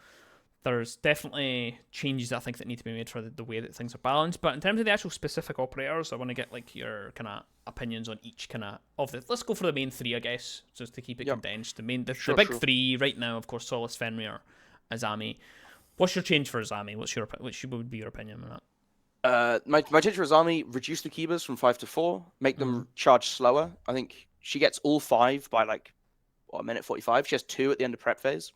there's definitely changes I think that need to be made for the way that things are balanced. But in terms of the actual specific operators, I want to get like your kind of opinions on each kind of the. Let's go for the main three, I guess, just to keep it condensed. The big three right now, of course, Solis, Fenrir, Azami. What's your change for Azami? What would be your opinion on that? My change for Azami: reduce the keybers from 5 to 4, make them charge slower. I think she gets all 5 by like a minute 45. She has 2 at the end of prep phase.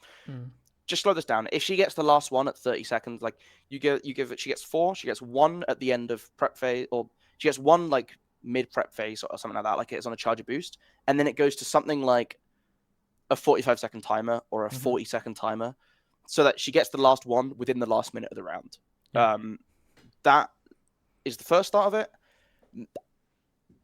Just slow this down. If she gets the last one at 30 seconds, like you give it, she gets 4. She gets 1 at the end of prep phase, or she gets 1 like mid prep phase or something like that. Like it's on a charger boost, and then it goes to something like a 45-second timer or a 40-second timer, so that she gets the last one within the last minute of the round. That is the first start of it.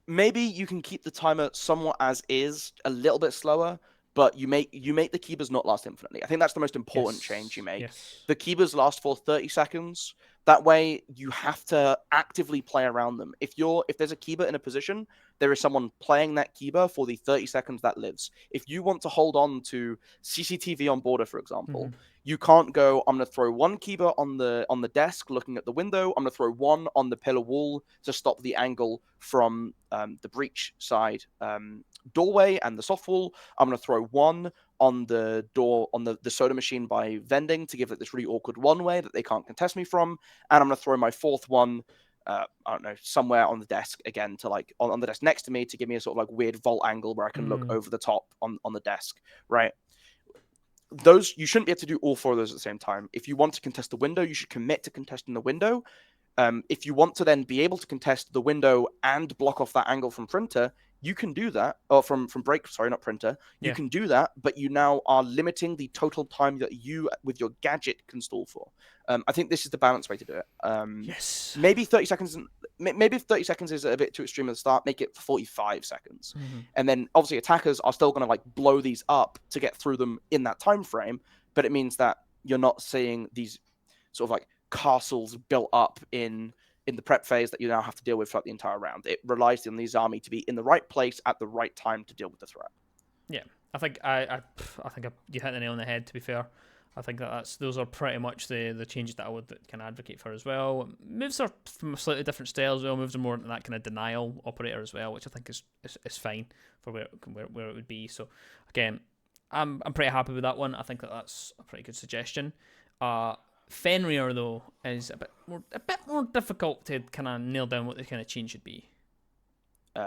Maybe you can keep the timer somewhat as is, a little bit slower, but you make the keybers not last infinitely. I think that's the most important change you make. The keybers last for 30 seconds. That way, you have to actively play around them. If there's a keyber in a position, there is someone playing that keyber for the 30 seconds that lives. If you want to hold on to CCTV on border, for example, you can't go, I'm going to throw 1 keyber on the desk looking at the window. I'm going to throw 1 on the pillar wall to stop the angle from the breach side doorway and the soft wall. I'm going to throw 1 on the door, on the soda machine by vending to give it this really awkward one-way that they can't contest me from. And I'm going to throw my 4th one, I don't know, somewhere on the desk again to like, on the desk next to me to give me a sort of like weird vault angle where I can look over the top on the desk, right? Those, you shouldn't be able to do all 4 of those at the same time. If you want to contest the window, you should commit to contesting the window. If you want to then be able to contest the window and block off that angle from printer, you can do that, or from break, sorry, not printer. You can do that, but you now are limiting the total time that you, with your gadget, can stall for. I think this is the balanced way to do it. Maybe 30 seconds, maybe if 30 seconds is a bit too extreme at the start, make it 45 seconds. And then, obviously, attackers are still going to, like, blow these up to get through them in that time frame, but it means that you're not seeing these sort of, like, castles built up in the prep phase that you now have to deal with throughout the entire round. It relies on the Azami to be in the right place at the right time to deal with the threat. Yeah, I think you hit the nail on the head, to be fair. I think those are pretty much the changes that I would kind of advocate for as well. Moves are from a slightly different style as well. Moves are more into that kind of denial operator as well, which I think is fine for where it would be. So again, I'm pretty happy with that one. I think that's a pretty good suggestion. Fenrir though is a bit more difficult to kind of nail down what the kind of change should be.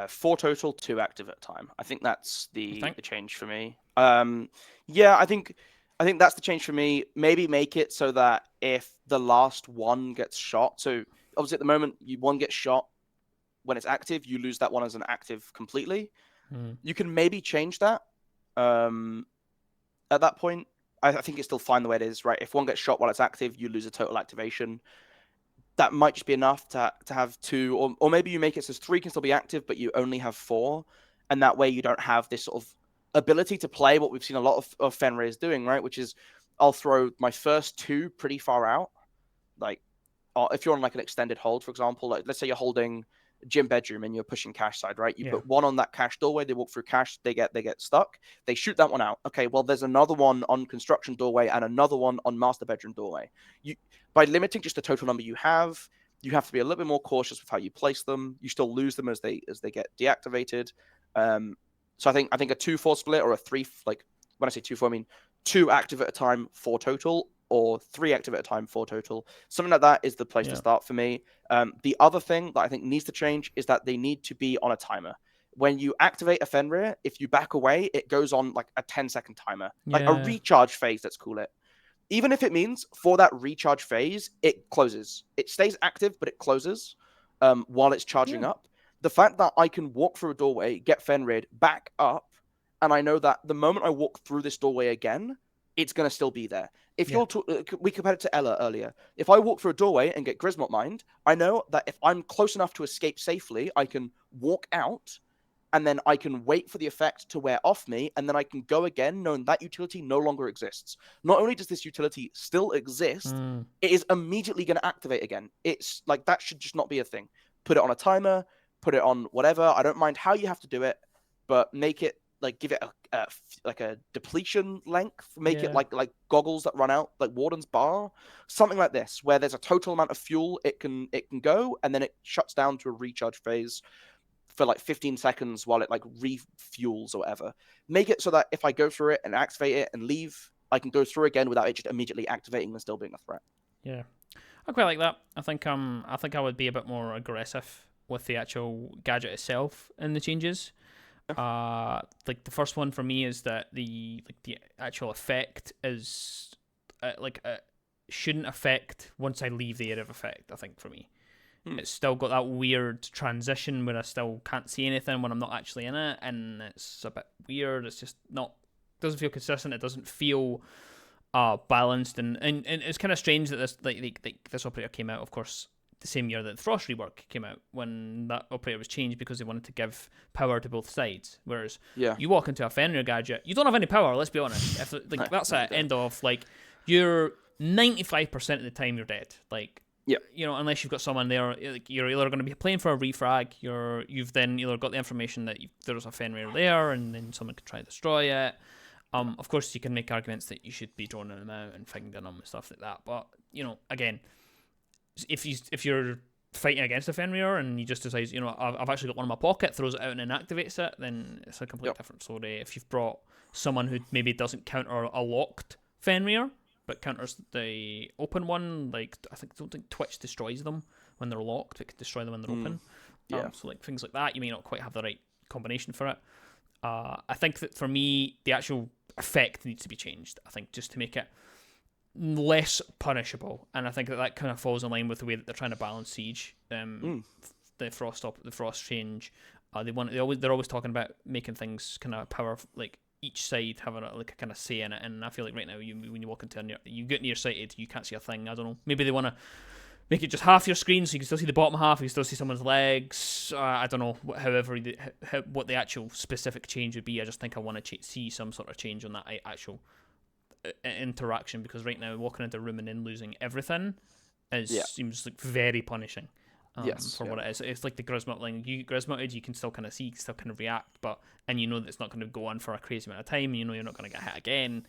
4 total, 2 active at a time. I think that's the change for me. Yeah, I think that's the change for me. Maybe make it so that if the last one gets shot, so obviously at the moment one gets shot when it's active, you lose that one as an active completely. You can maybe change that. At that point, I think it's still fine the way it is, right? If one gets shot while it's active, you lose a total activation. That might just be enough to have 2, or maybe you make it so 3 can still be active, but you only have 4, and that way you don't have this sort of ability to play what we've seen a lot of Fenrir doing, right? Which is I'll throw my first 2 pretty far out, like if you're on like an extended hold, for example, like let's say you're holding gym bedroom and you're pushing cash side, right? You put one on that cash doorway, they walk through cash, they get stuck, they shoot that one out. Okay, well there's another one on construction doorway and another one on master bedroom doorway. By limiting just the total number you have to be a little bit more cautious with how you place them. You still lose them as they get deactivated. So I think a 2-4 split or a 3, like when I say 2-4, I mean 2 active at a time, 4 total, or 3 active at a time, 4 total. Something like that is the place to start for me. The other thing that I think needs to change is that they need to be on a timer. When you activate a Fenrir, if you back away, it goes on like a 10-second timer, like a recharge phase, let's call it. Even if it means for that recharge phase, it closes. It stays active, but it closes while it's charging up. The fact that I can walk through a doorway, get Fenrir, back up, and I know that the moment I walk through this doorway again, it's going to still be there. If we compared it to Ella earlier. If I walk through a doorway and get Grismot mined, I know that if I'm close enough to escape safely, I can walk out, and then I can wait for the effect to wear off me, and then I can go again, knowing that utility no longer exists. Not only does this utility still exist, it is immediately going to activate again. It's like, that should just not be a thing. Put it on a timer, put it on whatever. I don't mind how you have to do it, but make it, like, give it a depletion length. Make it like goggles that run out, like Warden's bar. Something like this, where there's a total amount of fuel it can go, and then it shuts down to a recharge phase for like 15 seconds while it like refuels or whatever. Make it so that if I go through it and activate it and leave, I can go through again without it just immediately activating and still being a threat. Yeah, I quite like that. I think I would be a bit more aggressive with the actual gadget itself and the changes. Like the first one for me is that the actual effect is shouldn't affect once I leave the area of effect. I think for me. It's still got that weird transition where I still can't see anything when I'm not actually in it, and it's a bit weird. It's just doesn't feel consistent. It doesn't feel balanced, and it's kind of strange that this this operator came out, of course, the same year that the Frost rework came out, when that operator was changed because they wanted to give power to both sides. Whereas you walk into a Fenrir gadget, you don't have any power. Let's be honest. If that's at end of you're 95% of the time you're dead. Unless you've got someone there, you're either going to be playing for a refrag, you've then either got the information that there's a Fenrir there, and then someone could try to destroy it. Of course, you can make arguments that you should be droning them out and finding them and stuff like that. But again, if you're fighting against a Fenrir and you just decide, I've actually got one in my pocket, throws it out and then activates it, then it's a completely different story. If you've brought someone who maybe doesn't counter a locked Fenrir, but counters the open one, I don't think Twitch destroys them when they're locked, it can destroy them when they're open. So things like that, you may not quite have the right combination for it. I think that for me, the actual effect needs to be changed. I think just to make it less punishable, and I think that kind of falls in line with the way that they're trying to balance Siege. The frost change. They're always talking about making things kind of power, like each side having a kind of say in it, and I feel like right now when you walk into you get nearsighted, you can't see a thing. I don't know, maybe they want to make it just half your screen so you can still see the bottom half, you can still see someone's legs. I don't know, however what the actual specific change would be. I just think I want to see some sort of change on that actual interaction, because right now walking into a room and then losing everything seems like very punishing. What it is. It's like the Grismot thing. You Grismoted, you can still kind of see, still kind of react, and you know that it's not going to go on for a crazy amount of time, and you know you're not going to get hit again.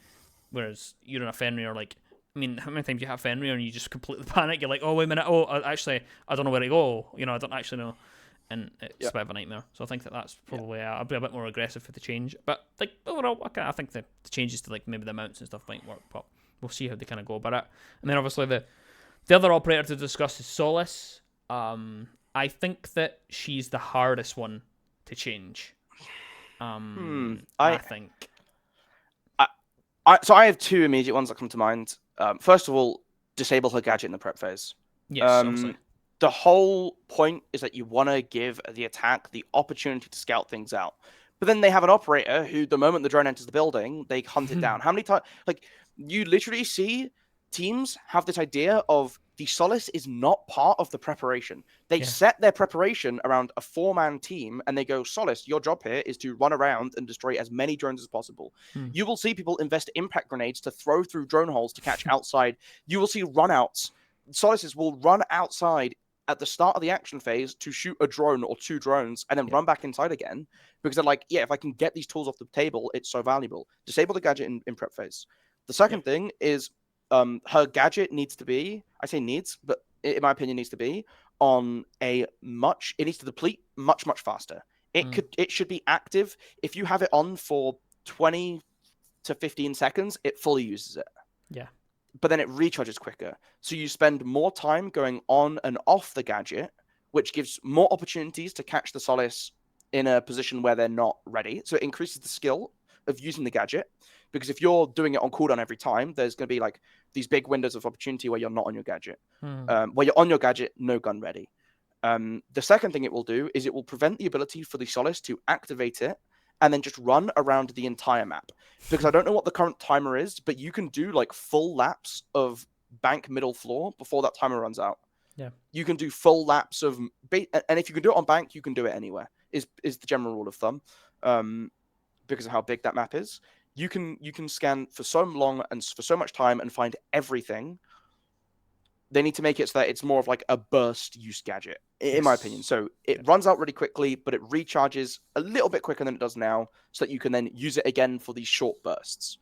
Whereas you're in a Fenrir, like, I mean, how many times you have Fenrir and you just completely panic? You're like, oh, wait a minute. Oh, actually, I don't know where to go. You know, I don't actually know. And it's a bit of a nightmare. So I think that's probably, I'll be a bit more aggressive for the change. But, like, overall, I think the changes to, like, maybe the mounts and stuff might work. But we'll see how they kind of go about it. And then, obviously, the other operator to discuss is Solis. I think that she's the hardest one to change. I think. So I have two immediate ones that come to mind. First of all, disable her gadget in the prep phase. Yes, obviously. The whole point is that you want to give the attack the opportunity to scout things out. But then they have an operator who, the moment the drone enters the building, they hunt it down. How many times? Like, you literally see teams have this idea of the Solis is not part of the preparation. They set their preparation around a 4-man team, and they go, Solis, your job here is to run around and destroy as many drones as possible. You will see people invest impact grenades to throw through drone holes to catch outside. You will see runouts. Solises will run outside at the start of the action phase to shoot a drone or 2 drones and then run back inside again because they're like, if I can get these tools off the table, it's so valuable. Disable the gadget in prep phase. The second thing is her gadget needs to be, I say needs, but in my opinion needs to be on it needs to deplete much, much faster. It should be active. If you have it on for 20 to 15 seconds, it fully uses it. Yeah. But then it recharges quicker. So you spend more time going on and off the gadget, which gives more opportunities to catch the Solis in a position where they're not ready. So it increases the skill of using the gadget. Because if you're doing it on cooldown every time, there's going to be like these big windows of opportunity where you're not on your gadget. Where you're on your gadget, no gun ready. The second thing it will do is it will prevent the ability for the Solis to activate it and then just run around the entire map. Because I don't know what the current timer is, but you can do like full laps of bank middle floor before that timer runs out. Yeah. You can do full laps of... And if you can do it on bank, you can do it anywhere, is the general rule of thumb. Because of how big that map is. You can scan for so long and for so much time and find everything. They need to make it so that it's more of like a burst use gadget, in my opinion. So it runs out really quickly, but it recharges a little bit quicker than it does now, so that you can then use it again for these short bursts.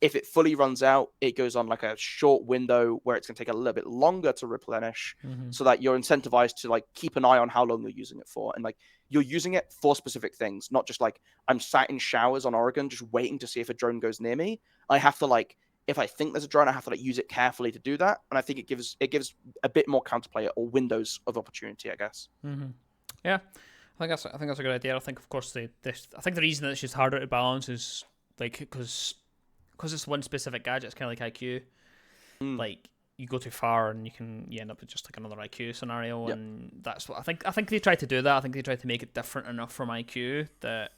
If it fully runs out, it goes on like a short window where it's going to take a little bit longer to replenish, so that you're incentivized to like keep an eye on how long you're using it for. And like you're using it for specific things, not just like I'm sat in showers on Oregon just waiting to see if a drone goes near me. I have to like, if I think there's a drone, I have to like use it carefully to do that. And I think it gives a bit more counterplay or windows of opportunity, I guess. Yeah, I think that's a good idea. I think, of course, I think the reason that it's just harder to balance is like because it's one specific gadget. It's kind of like IQ. Like you go too far and you end up with just like another IQ scenario, and that's what I think. I think they tried to do that. I think they tried to make it different enough from IQ that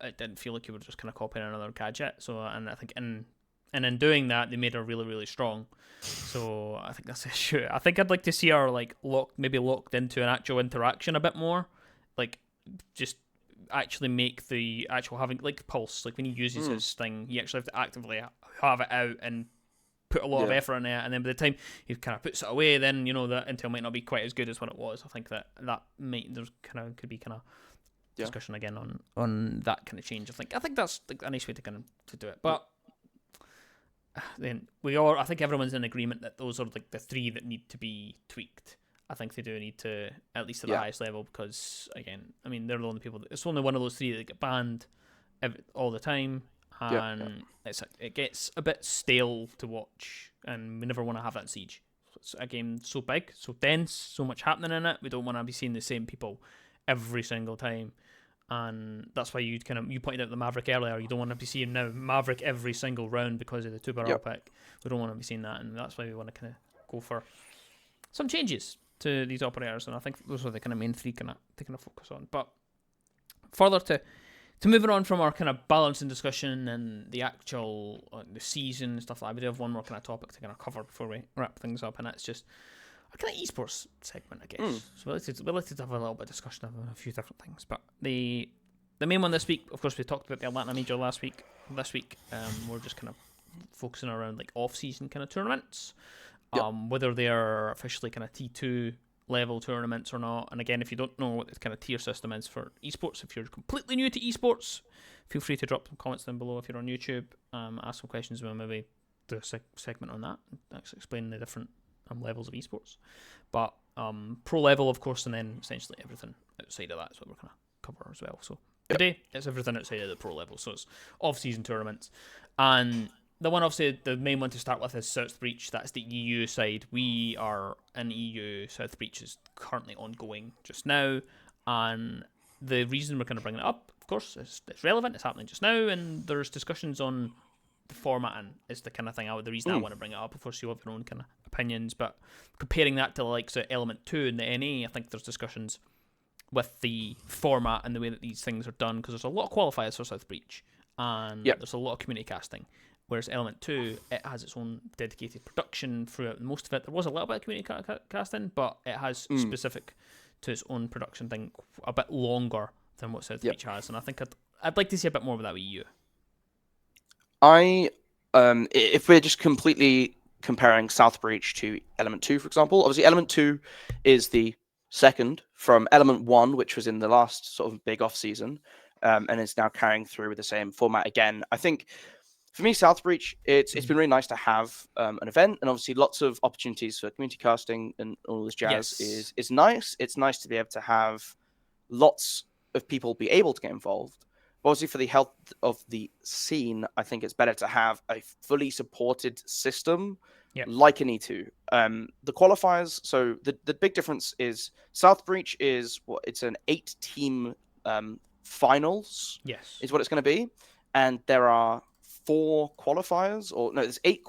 it didn't feel like you were just kind of copying another gadget. So, and I think in doing that, they made her really, really strong. So I think that's the issue. I think I'd like to see her like locked into an actual interaction a bit more, like just actually make the actual having like pulse. Like when he uses his thing, you actually have to actively have it out and put a lot of effort in it. And then by the time he kind of puts it away, then you know that intel might not be quite as good as what it was. I think that could be discussion again on that kind of change. I think that's like a nice way to do it, but. Then I think everyone's in agreement that those are like the 3 that need to be tweaked. I think they do need to, at least at the highest level, because again, I mean, they're the only people. It's only one of those 3 that get banned all the time, and it gets a bit stale to watch, and we never want to have that in Siege. It's a game so big, so dense, so much happening in it. We don't want to be seeing the same people every single time. And that's why you pointed out the Maverick earlier. You don't want to be seeing now Maverick every single round because of the Tubarao pick. We don't want to be seeing that, and that's why we want to kind of go for some changes to these operators. And I think those are the kind of main 3 to kind of focus on. But further to moving on from our kind of balancing discussion and the actual the season and stuff like that, we do have one more kind of topic to kind of cover before we wrap things up, and that's just a kind of esports segment, I guess. So we'd like to have a little bit of discussion of a few different things. But the main one this week, of course, we talked about the Atlanta Major last week. This week, we're just kind of focusing around like off-season kind of tournaments. Whether they are officially kind of T2 level tournaments or not. And again, if you don't know what the kind of tier system is for esports, if you're completely new to esports, feel free to drop some comments down below if you're on YouTube. Ask some questions, we'll maybe do a segment on that, explain the different levels of esports. But pro level, of course, and then essentially everything outside of that is what we're going to cover as well. So today, it's everything outside of the pro level. So it's off-season tournaments. And the one, obviously, the main one to start with is South Breach. That's the EU side. We are in EU. South Breach is currently ongoing just now. And the reason we're going to bring it up, of course, is it's relevant. It's happening just now. And there's discussions on the formatting is the kind of thing. The reason I want to bring it up, of course, you have your own kind of opinions. But comparing that to the likes of Element 2 and the NA, I think there's discussions with the format and the way that these things are done. Because there's a lot of qualifiers for South Breach. And there's a lot of community casting. Whereas Element 2, it has its own dedicated production throughout most of it. There was a little bit of community casting, but it has specific to its own production thing a bit longer than what South Breach has. And I think I'd like to see a bit more of that with you. If we're just completely comparing South Breach to Element 2, for example, obviously Element 2 is the second from Element 1, which was in the last sort of big off-season, and is now carrying through with the same format again. I think for me, South Breach, it's been really nice to have an event, and obviously lots of opportunities for community casting and all this jazz is nice. It's nice to be able to have lots of people be able to get involved. But obviously, for the health of the scene, I think it's better to have a fully supported system like an E2. The qualifiers, so the big difference is South Breach is it's an 8-team finals. Yes, is what it's going to be, and there are 4 qualifiers, or no, there's 6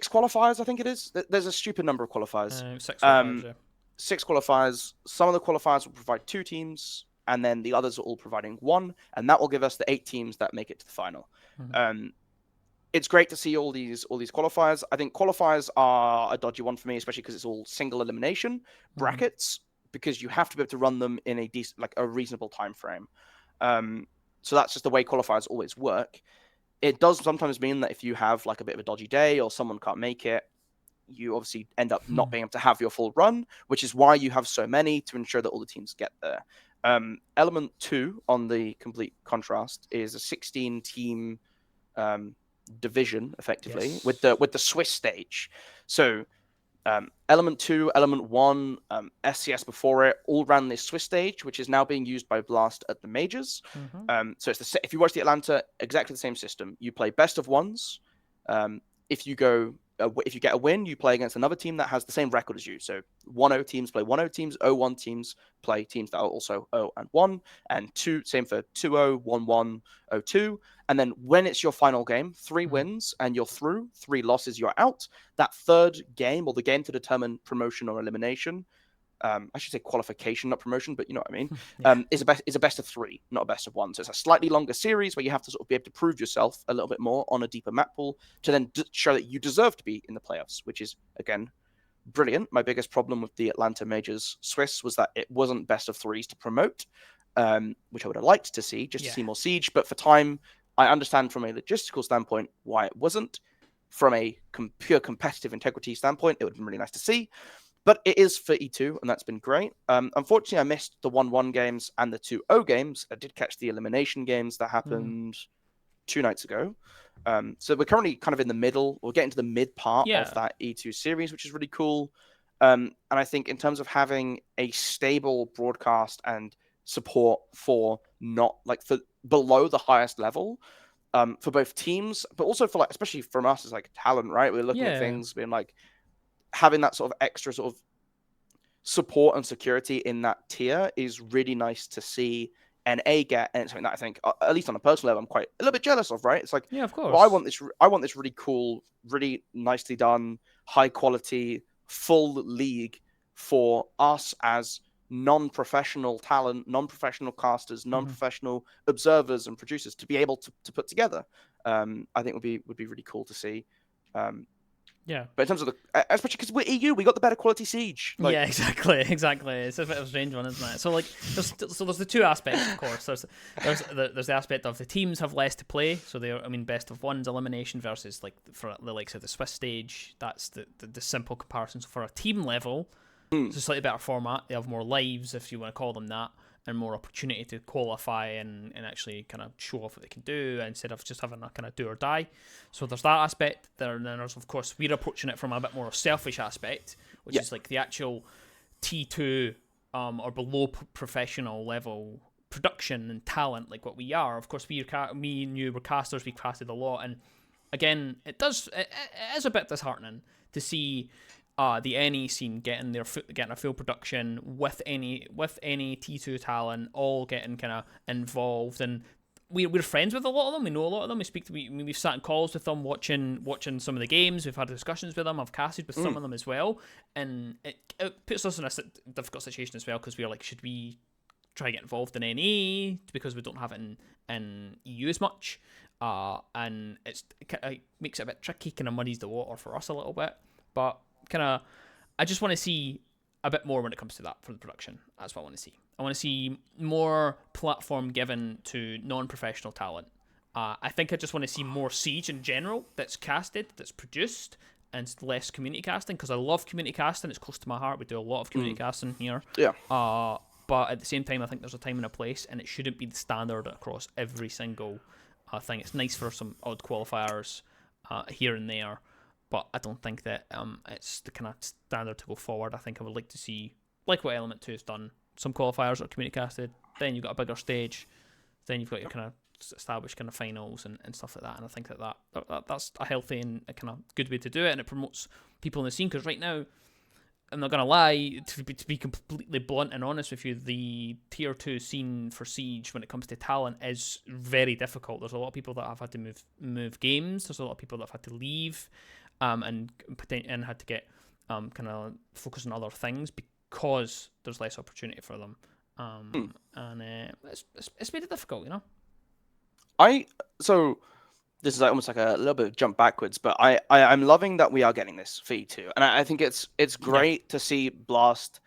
qualifiers, I think it is. There's a stupid number of qualifiers. 6 qualifiers, 6 qualifiers. Some of the qualifiers will provide 2 teams, and then the others are all providing 1, and that will give us the 8 teams that make it to the final. It's great to see all these qualifiers. I think qualifiers are a dodgy one for me, especially because it's all single elimination brackets, because you have to be able to run them in a reasonable time frame. So that's just the way qualifiers always work. It does sometimes mean that if you have like a bit of a dodgy day or someone can't make it, you obviously end up not being able to have your full run, which is why you have so many to ensure that all the teams get there. Element 2, on the complete contrast, is a 16-team division, effectively, with the Swiss stage. So Element 2, Element 1, SCS before it, all ran this Swiss stage, which is now being used by Blast at the majors. So it's if you watch the Atlanta, exactly the same system. You play best of ones. If you get a win, you play against another team that has the same record as you. So 1-0 teams play 1-0 teams, 0-1 teams play teams that are also 0 and 1, and 2, same for 2-0, 1-1, 0-2. And then when it's your final game, 3 wins and you're through, 3 losses, you're out. That third game, or the game to determine promotion or elimination, I should say qualification, not promotion, but you know what I mean, is a best of 3, not a best of 1. So it's a slightly longer series where you have to sort of be able to prove yourself a little bit more on a deeper map pool to then show that you deserve to be in the playoffs, which is, again, brilliant. My biggest problem with the Atlanta Majors Swiss was that it wasn't best of 3s to promote, which I would have liked to see, just to see more Siege. But for time, I understand from a logistical standpoint why it wasn't. From a pure competitive integrity standpoint, it would have been really nice to see. But it is for E2, and that's been great. Unfortunately, I missed the 1-1 games and the 2-0 games. I did catch the elimination games that happened 2 nights ago. So we're currently kind of in the middle. We're getting to the mid part of that E2 series, which is really cool. And I think in terms of having a stable broadcast and support for for below the highest level, for both teams, but also for especially from us as talent, right? We're looking at things being having that sort of extra sort of support and security in that tier is really nice to see NA get, and it's something that I think, at least on a personal level, I'm quite a little bit jealous of, right? It's like, of course. Well, I want this really cool, really nicely done, high quality, full league for us as non-professional talent, non-professional casters, non-professional observers and producers to be able to put together. I think would be really cool to see. But in terms of especially because we're EU, we got the better quality Siege. Exactly. It's a bit of a strange one, isn't it? So there's the 2 aspects, of course. There's the aspect of the teams have less to play, so best of 1s elimination versus for the likes of the Swiss stage. That's the simple comparison. So for a team level, It's a slightly better format. They have more lives, if you want to call them that, and more opportunity to qualify and actually kind of show off what they can do instead of just having a kind of do or die. So there's that aspect. Then there's, of course, we're approaching it from a bit more selfish aspect, which is like the actual T2 or below professional level production and talent, like what we are. Of course, me and you were casters. We casted a lot, and again, it is a bit disheartening to see the NE scene getting a full production with any T2 talent all getting kind of involved, and we're friends with a lot of them. We know a lot of them. We've sat in calls with them, watching some of the games. We've had discussions with them. I've casted with some of them as well, and it puts us in a difficult situation as well, because we're like, should we try to get involved in NE because we don't have it in EU as much, and it makes it a bit tricky, kind of muddies the water for us a little bit, but I just want to see a bit more when it comes to that for the production. That's what I want to see. I want to see more platform given to non-professional talent. I think I just want to see more Siege in general that's casted, that's produced, and less community casting, because I love community casting. It's close to my heart. We do a lot of community casting here. Yeah. But at the same time, I think there's a time and a place, and it shouldn't be the standard across every single thing. It's nice for some odd qualifiers here and there, but I don't think that it's the kind of standard to go forward. I think I would like to see, like what Element 2 has done, some qualifiers are community casted, then you've got a bigger stage, then you've got your kind of established kind of finals and stuff like that. And I think that's a healthy and a kind of good way to do it, and it promotes people in the scene, because right now, I'm not going to lie, to be completely blunt and honest with you, the tier 2 scene for Siege when it comes to talent is very difficult. There's a lot of people that have had to move games. There's a lot of people that have had to leave and had to get kind of focus on other things because there's less opportunity for them. And it's made it difficult, you know? So this is almost like a little bit of jump backwards, but I'm loving that we are getting this for E2, and I think it's great to see Blast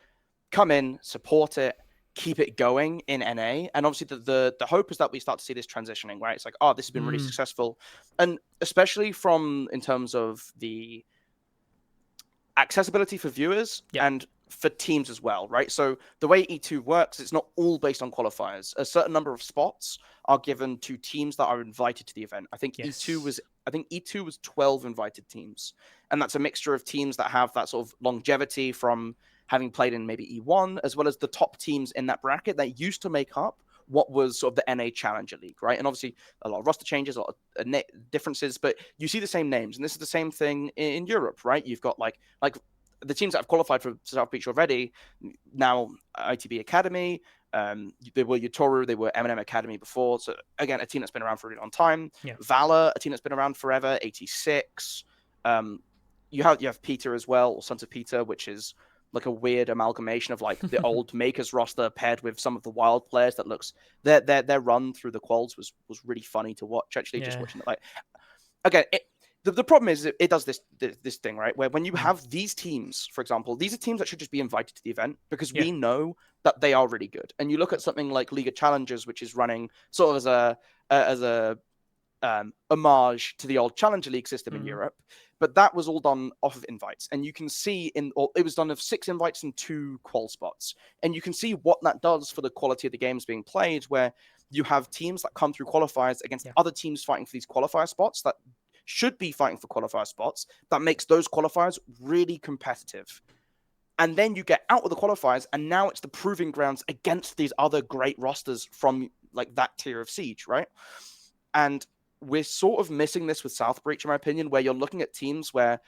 come in, support it, keep it going in NA, and obviously the hope is that we start to see this transitioning, right? It's like, oh, this has been really successful, and especially in terms of the accessibility for viewers and for teams as well, right? So the way E2 works, it's not all based on qualifiers. A certain number of spots are given to teams that are invited to the event. I think E2 was 12 invited teams, and that's a mixture of teams that have that sort of longevity from having played in maybe E1, as well as the top teams in that bracket that used to make up what was sort of the NA Challenger League, right? And obviously a lot of roster changes, a lot of differences, but you see the same names, and this is the same thing in Europe, right? You've got like the teams that have qualified for South Beach already, now ITB Academy, they were Utoru, they were M&M Academy before. So again, a team that's been around for a really long time. Yeah. Valor, a team that's been around forever, 86. You have Peter as well, or Sons of Peter, which is like a weird amalgamation of like the old Makers roster paired with some of the wild players that looks their run through the quals was really funny to watch, actually. Just watching it, like, again, the problem is it does this thing, right? Where when you have these teams, for example, these are teams that should just be invited to the event because we know that they are really good. And you look at something like League of Challengers, which is running sort of as a homage to the old Challenger League system in Europe, but that was all done off of invites. And you can see it was done of 6 invites and 2 qual spots. And you can see what that does for the quality of the games being played, where you have teams that come through qualifiers against other teams fighting for these qualifier spots that should be fighting for qualifier spots. That makes those qualifiers really competitive. And then you get out of the qualifiers, and now it's the proving grounds against these other great rosters from like that tier of Siege, right? And we're sort of missing this with South Breach, in my opinion, where you're looking at teams where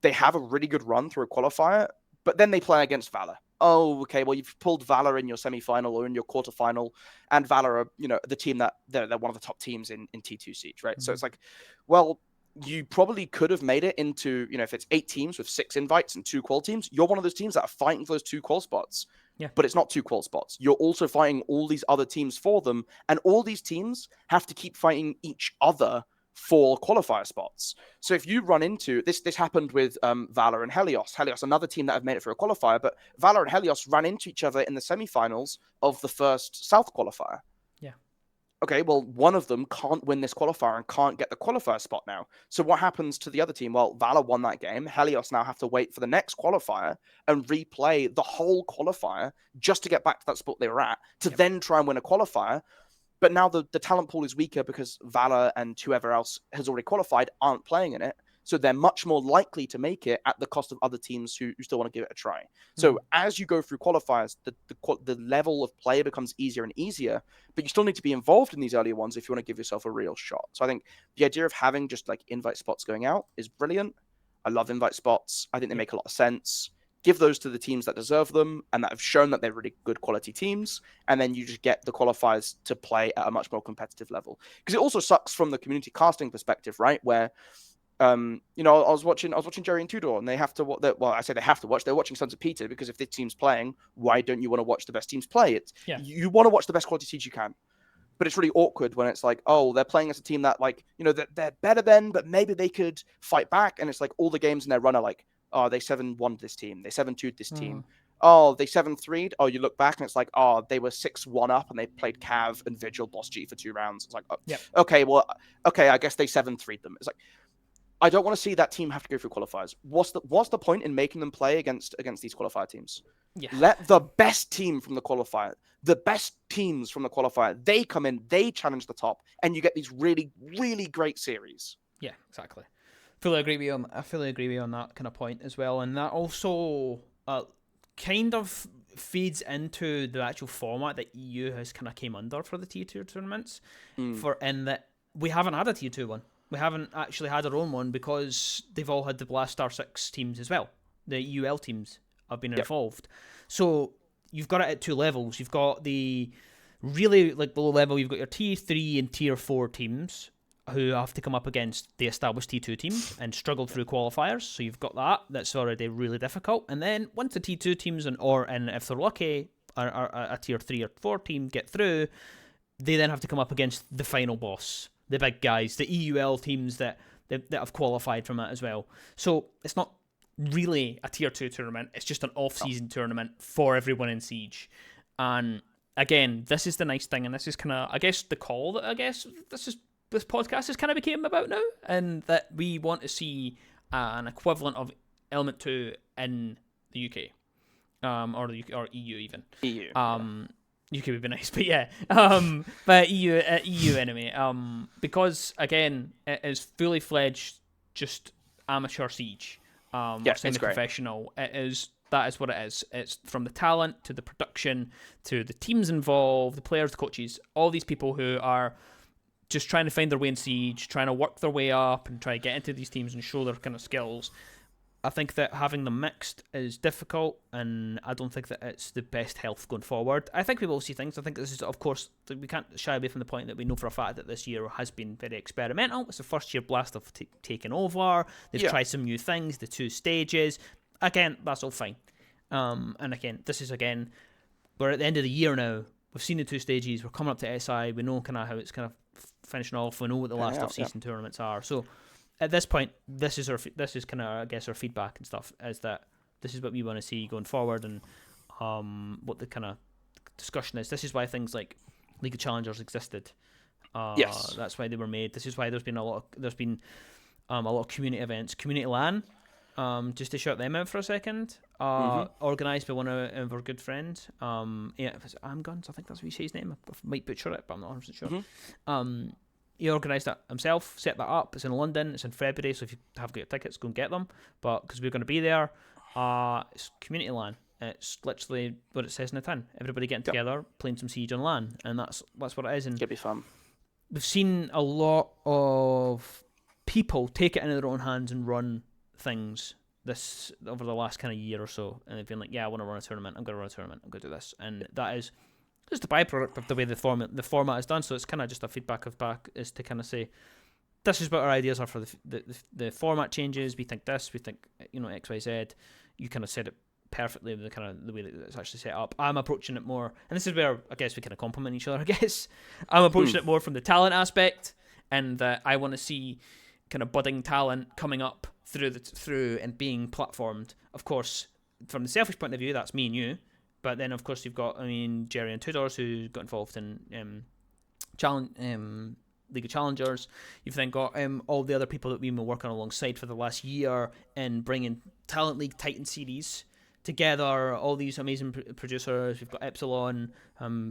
they have a really good run through a qualifier, but then they play against Valor. Oh, okay, well, you've pulled Valor in your semi-final or in your quarterfinal, and Valor are, the team that they're one of the top teams in T2 Siege, right? So it's like, well, you probably could have made it into, if it's 8 teams with 6 invites and 2 qual teams, you're one of those teams that are fighting for those 2 qual spots. Yeah. But it's not 2 qual spots. You're also fighting all these other teams for them, and all these teams have to keep fighting each other for qualifier spots. So if you run into this happened with Valor and Helios. Helios, another team that have made it for a qualifier, but Valor and Helios ran into each other in the semifinals of the first South qualifier. Yeah. okay, well, one of them can't win this qualifier and can't get the qualifier spot now. So what happens to the other team? Well, Valor won that game. Helios now have to wait for the next qualifier and replay the whole qualifier just to get back to that spot they were at, to then try and win a qualifier. But now the talent pool is weaker because Valor and whoever else has already qualified aren't playing in it. So they're much more likely to make it at the cost of other teams who still want to give it a try. So as you go through qualifiers, the level of play becomes easier and easier, but you still need to be involved in these earlier ones if you want to give yourself a real shot. So I think the idea of having just like invite spots going out is brilliant. I love invite spots. I think they make a lot of sense. Give those to the teams that deserve them and that have shown that they're really good quality teams. And then you just get the qualifiers to play at a much more competitive level. Because it also sucks from the community casting perspective, right? Where I was watching Jerry and Tudor, and they have to. Well, I say they have to watch. They're watching Sons of Peter because if this team's playing, why don't you want to watch the best teams play? You want to watch the best quality teams you can, but it's really awkward when it's like, oh, they're playing as a team that that they're better than, but maybe they could fight back, and it's like all the games in their run are like, oh, they 7-1'd this team, they 7-2'd this team. Oh, they 7-3'd. Oh, you look back and it's like, oh, they were 6-1 up and they played Cav and Vigil Boss G for 2 rounds. It's like, okay, I guess they 7-3'd them. It's like, I don't want to see that team have to go through qualifiers. What's the point in making them play against these qualifier teams? Yeah. Let the best team from the qualifier, the best teams from the qualifier, they come in, they challenge the top, and you get these really, really great series. Yeah, exactly. Fully agree with you on, I fully agree with you on that kind of point as well. And that also kind of feeds into the actual format that EU has kind of came under for the Tier 2 tournaments. In that we haven't had a Tier 2 one. We haven't actually had our own one because they've all had the Blast Star 6 teams as well. The EUL teams have been involved. So you've got it at 2 levels. You've got the really below level, you've got your Tier 3 and Tier 4 teams who have to come up against the established T2 teams and struggle through qualifiers. So you've got that. That's already really difficult. And then once the T2 teams and if they're lucky, a Tier 3 or 4 team get through, they then have to come up against the final boss, the big guys, the EUL teams that have qualified from it as well. So it's not really a Tier 2 tournament. It's just an off-season tournament for everyone in Siege. And again, this is the nice thing, and this is kind of, I guess, the call that this podcast has kind of became about now, and that we want to see an equivalent of Element 2 in the UK, or EU even. EU. UK would be nice, but yeah. But EU anyway. Because again, it is fully fledged, just amateur Siege. Semi-professional. That is what it is. It's from the talent to the production to the teams involved, the players, the coaches, all these people who are just trying to find their way in Siege, trying to work their way up and try to get into these teams and show their kind of skills. I think that having them mixed is difficult, and I don't think that it's the best health going forward. I think we will see things. I think this is, of course, we can't shy away from the point that we know for a fact that this year has been very experimental. It's the first year Blast have taken over. They've tried some new things, the 2 stages. Again, that's all fine. And again, we're at the end of the year now. We've seen the 2 stages. We're coming up to SI. We know kind of how it's kind of finishing off. We know what the last off-season tournaments are. So at this point, this is kind of, I guess, our feedback and stuff, is that this is what we want to see going forward, and what the kind of discussion is. This is why things like League of Challengers existed. That's why they were made. This is why there's been a lot of community events, community LAN. Just to shout them out for a second, organised by one of our good friends. Amguns, I think that's what you say his name. I might butcher it, but I'm not 100% sure. He organised that himself, set that up. It's in London. It's in February, so if you have got your tickets, go and get them. But because we're going to be there, it's community LAN. It's literally what it says in the tin. Everybody getting together, playing some Siege on LAN, and that's what it is. And it'll be fun. We've seen a lot of people take it into their own hands and run things this over the last kind of year or so, and they've been like, I want to run a tournament, I'm going to run a tournament, I'm going to do this, and that is just a byproduct of the way the format is done. So it's kind of just a feedback is to kind of say, this is what our ideas are for the format changes. We think this, we think XYZ. You kind of said it perfectly with the way that it's actually set up. I'm approaching it more, and this is where I guess we kind of complement each other. I guess I'm approaching it more from the talent aspect, and that I want to see kind of budding talent coming up through and being platformed. Of course, from the selfish point of view, that's me and you. But then, of course, you've got, Jerry and Tudors, who got involved in League of Challengers. You've then got all the other people that we've been working alongside for the last year in bringing Talent League Titan series together. All these amazing producers. We've got Epsilon,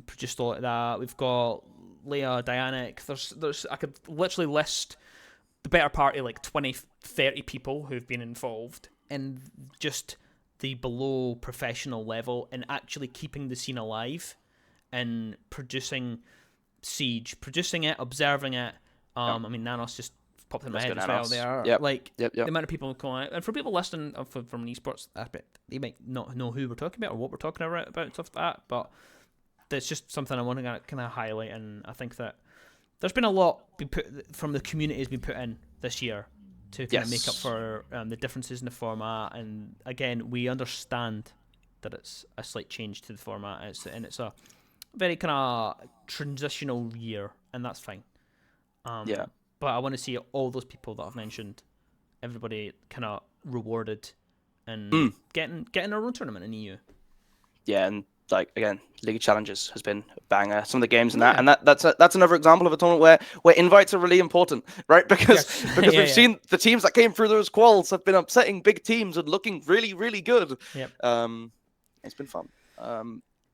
produced a lot of that. We've got Leia, Dianic. There's I could literally list the better part of like 20, 30 people who've been involved in just the below professional level and actually keeping the scene alive and producing Siege, producing it, observing it. I mean, Nanos just popped in my head as well. They are the amount of people going out, and for people listening from an esports aspect, they might not know who we're talking about or what we're talking about stuff like that. But that's just something I want to kind of highlight, and I think that there's been a lot from the community has been put in this year to kind of make up for the differences in the format. And again, we understand that it's a slight change to the format, it's a very kind of transitional year, and that's fine. But I want to see all those people that I've mentioned, everybody kind of rewarded and getting their own tournament in EU. Yeah, and like again, League of Challenges has been a banger. Some of the games in that, and that's another example of a tournament where invites are really important, right? Because we've seen the teams that came through those quals have been upsetting big teams and looking really, really good. Yep. It's been fun.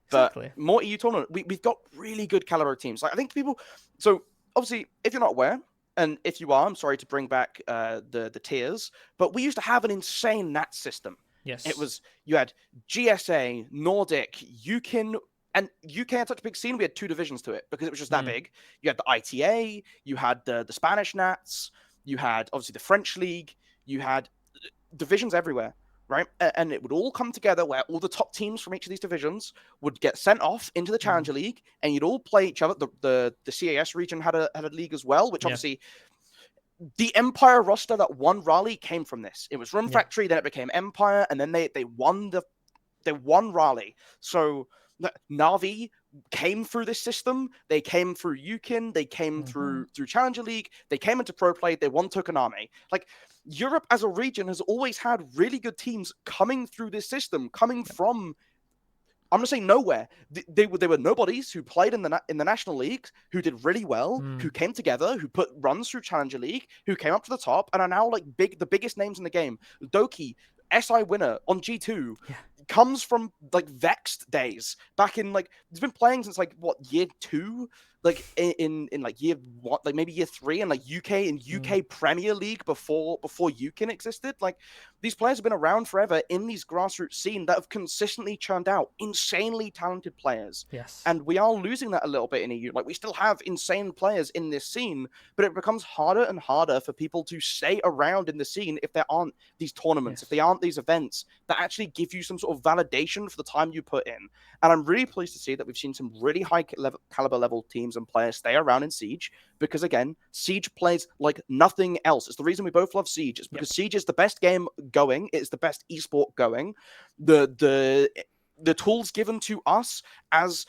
Exactly. But more EU tournament, we've got really good caliber teams. Like I think people. So obviously, if you're not aware, and if you are, I'm sorry to bring back the tiers, but we used to have an insane NAT system. Yes. It was, you had GSA, Nordic, UKIN, and UK had such a big scene, we had 2 divisions to it because it was just that big. You had the ITA, you had the Spanish Nats, you had obviously the French League, you had divisions everywhere, right? And it would all come together where all the top teams from each of these divisions would get sent off into the Challenger League, and you'd all play each other. The CAS region had a league as well, which obviously... The Empire roster that won Raleigh came from this. It was Run Factory, then it became Empire, and then they won Raleigh. So Navi came through this system. They came through UKIN. They came through Challenger League. They came into Pro Play. They won Tokonami. Like Europe as a region has always had really good teams coming through this system, coming from. I'm going to say nowhere. They were nobodies who played in the national leagues, who did really well, who came together, who put runs through Challenger League, who came up to the top, and are now like the biggest names in the game. Doki, SI winner on G2, comes from like Vexed days back in like he's been playing since like what year 2, like in like year what, like maybe year 3, and like UK Premier League before UKIN existed. Like these players have been around forever in these grassroots scene that have consistently churned out insanely talented players. Yes, and we are losing that a little bit in EU. Like we still have insane players in this scene, but it becomes harder and harder for people to stay around in the scene if there aren't these tournaments, if they aren't these events that actually give you some sort of validation for the time you put in. And I'm really pleased to see that we've seen some really high caliber level teams and players stay around in Siege, because again, Siege plays like nothing else. It's the reason we both love Siege. It's because Siege is the best game going. It's the best esport going. The tools given to us as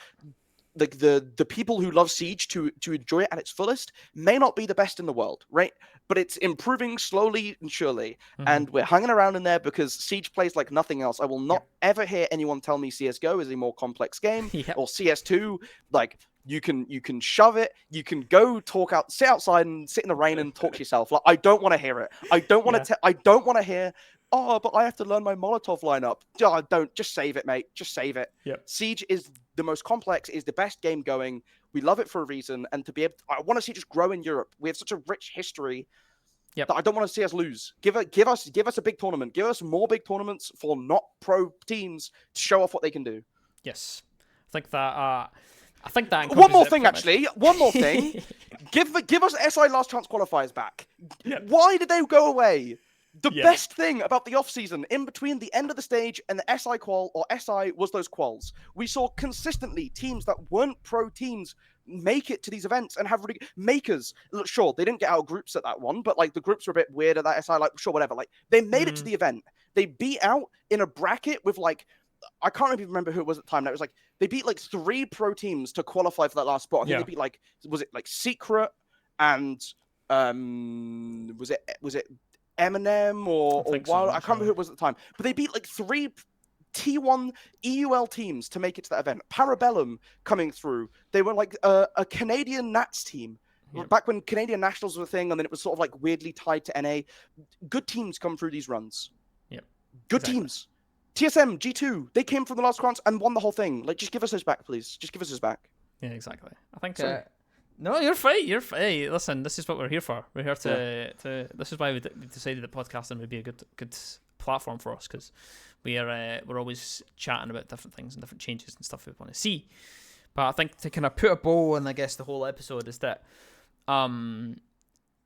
like the people who love Siege to enjoy it at its fullest may not be the best in the world, right? But it's improving slowly and surely, and we're hanging around in there because Siege plays like nothing else. I will not ever hear anyone tell me CS:GO is a more complex game or CS2. Like you can shove it, you can go sit outside and sit in the rain and talk to yourself. Like I don't want to hear it. I don't want to. I don't want to hear. Oh, but I have to learn my Molotov lineup. Don't. Just save it, mate. Just save it. Siege is the most complex, is the best game going. We love it for a reason. And to be able, I want to see it just grow in Europe. We have such a rich history that I don't want to see us lose. Give us a big tournament. Give us more big tournaments for not pro teams to show off what they can do. Yes. I think that one more thing, actually. One more thing. Give us SI last chance qualifiers back. Why did they go away? The best thing about the off-season, in between the end of the stage and the SI qual, or SI, was those quals. We saw consistently teams that weren't pro teams make it to these events and have really makers. Look, sure, they didn't get out of groups at that one, but like the groups were a bit weird at that SI, like sure, whatever. Like they made it to the event. They beat out in a bracket with like, I can't even remember who it was at the time. That was like, they beat like 3 pro teams to qualify for that last spot. I think they beat like, was it like Secret and was it Eminem or Wild? I can't remember who it was at the time, but they beat like 3 T1 EUL teams to make it to that event. Parabellum coming through. They were like a Canadian Nats team. Yep. Back when Canadian Nationals were a thing, and then it was sort of like weirdly tied to NA. Good teams come through these runs. Yep. Good teams. TSM, G2, they came from the last rounds and won the whole thing. Like, just give us those back, please. Just give us those back. Yeah, exactly. I think... no, you're fine. You're fine. Hey, listen, this is what we're here for. We're here to this is why we decided that podcasting would be a good platform for us, because we're always chatting about different things and different changes and stuff we want to see. But I think to kind of put a bow on, I guess, the whole episode is that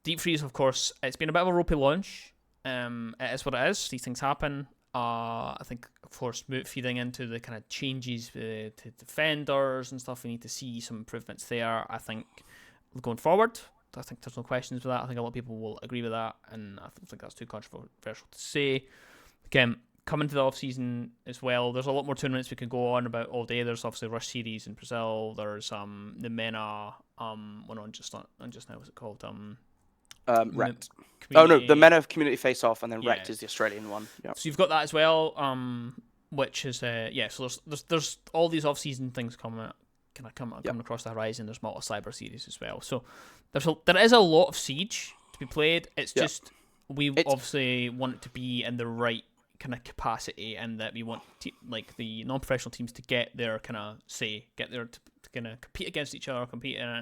Deep Freeze, of course, it's been a bit of a ropey launch. It is what it is. These things happen. I think, of course, feeding into the kind of changes to defenders and stuff, we need to see some improvements there. I think going forward, I think there's no questions with that. I think a lot of people will agree with that, and I don't think that's too controversial to say. Again, coming to the off-season as well, there's a lot more tournaments we could go on about all day. There's obviously Rush Series in Brazil. There's the MENA one on just now. What's it called? Rect. The MENA Community Face-Off, and then Rect is the Australian one. Yep. So you've got that as well, which is so there's all these off-season things coming across the horizon. There's multi-cyber series as well. So there is a lot of Siege to be played. It's just obviously want it to be in the right kind of capacity, and that we want the non-professional teams to get their kind of get there to kind of compete against each other,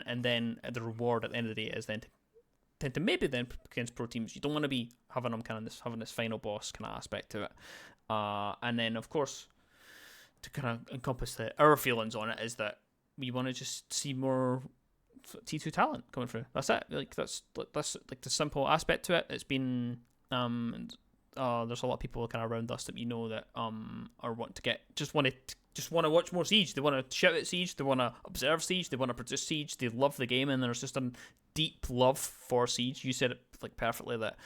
and then the reward at the end of the day is then to maybe then against pro teams. You don't want to be having them kind of having this final boss kind of aspect to it, and then of course to kind of encompass our feelings on it is that we want to just see more T2 talent coming through. That's it. That's like the simple aspect to it. It's been there's a lot of people kind of around us that we know that are want to watch more Siege. They want to shout at Siege. They want to observe Siege. They want to produce Siege. They love the game, and there's just a deep love for Siege. You said it perfectly that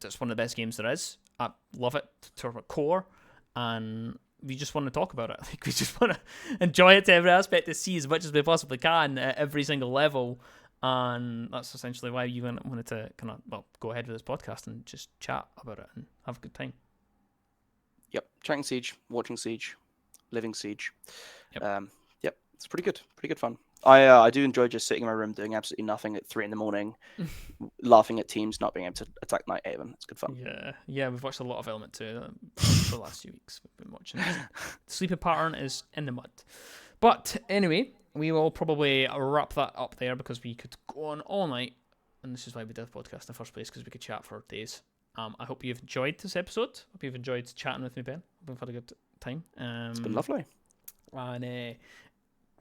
that's one of the best games there is. I love it to our core, and we just want to talk about it. We just want to enjoy it to every aspect to see as much as we possibly can at every single level. And that's essentially why you wanted to kind of go ahead with this podcast and just chat about it and have a good time. Yep, chatting Siege, watching Siege, living Siege. Yep. It's pretty good fun. I do enjoy just sitting in my room doing absolutely nothing at 3 a.m, laughing at teams not being able to attack Night Haven. It's good fun. Yeah, we've watched a lot of Element 2 for the last few weeks. We've been watching. Sleeping pattern is in the mud. But anyway, we will probably wrap that up there, because we could go on all night, and this is why we did the podcast in the first place, because we could chat for days. I hope you've enjoyed this episode. Hope you've enjoyed chatting with me, Ben. Hope we've had a good time. It's been lovely. And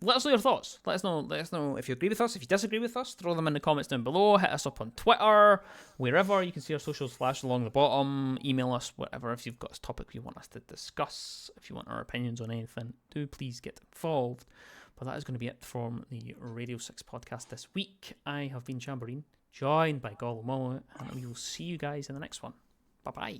let us know your thoughts. Let us know if you agree with us. If you disagree with us, throw them in the comments down below. Hit us up on Twitter, wherever. You can see our socials flash along the bottom. Email us, whatever. If you've got a topic you want us to discuss, if you want our opinions on anything, do please get involved. But that is going to be it from the Radio 6 podcast this week. I have been Chambourine, joined by GoluMolu, and we will see you guys in the next one. Bye-bye.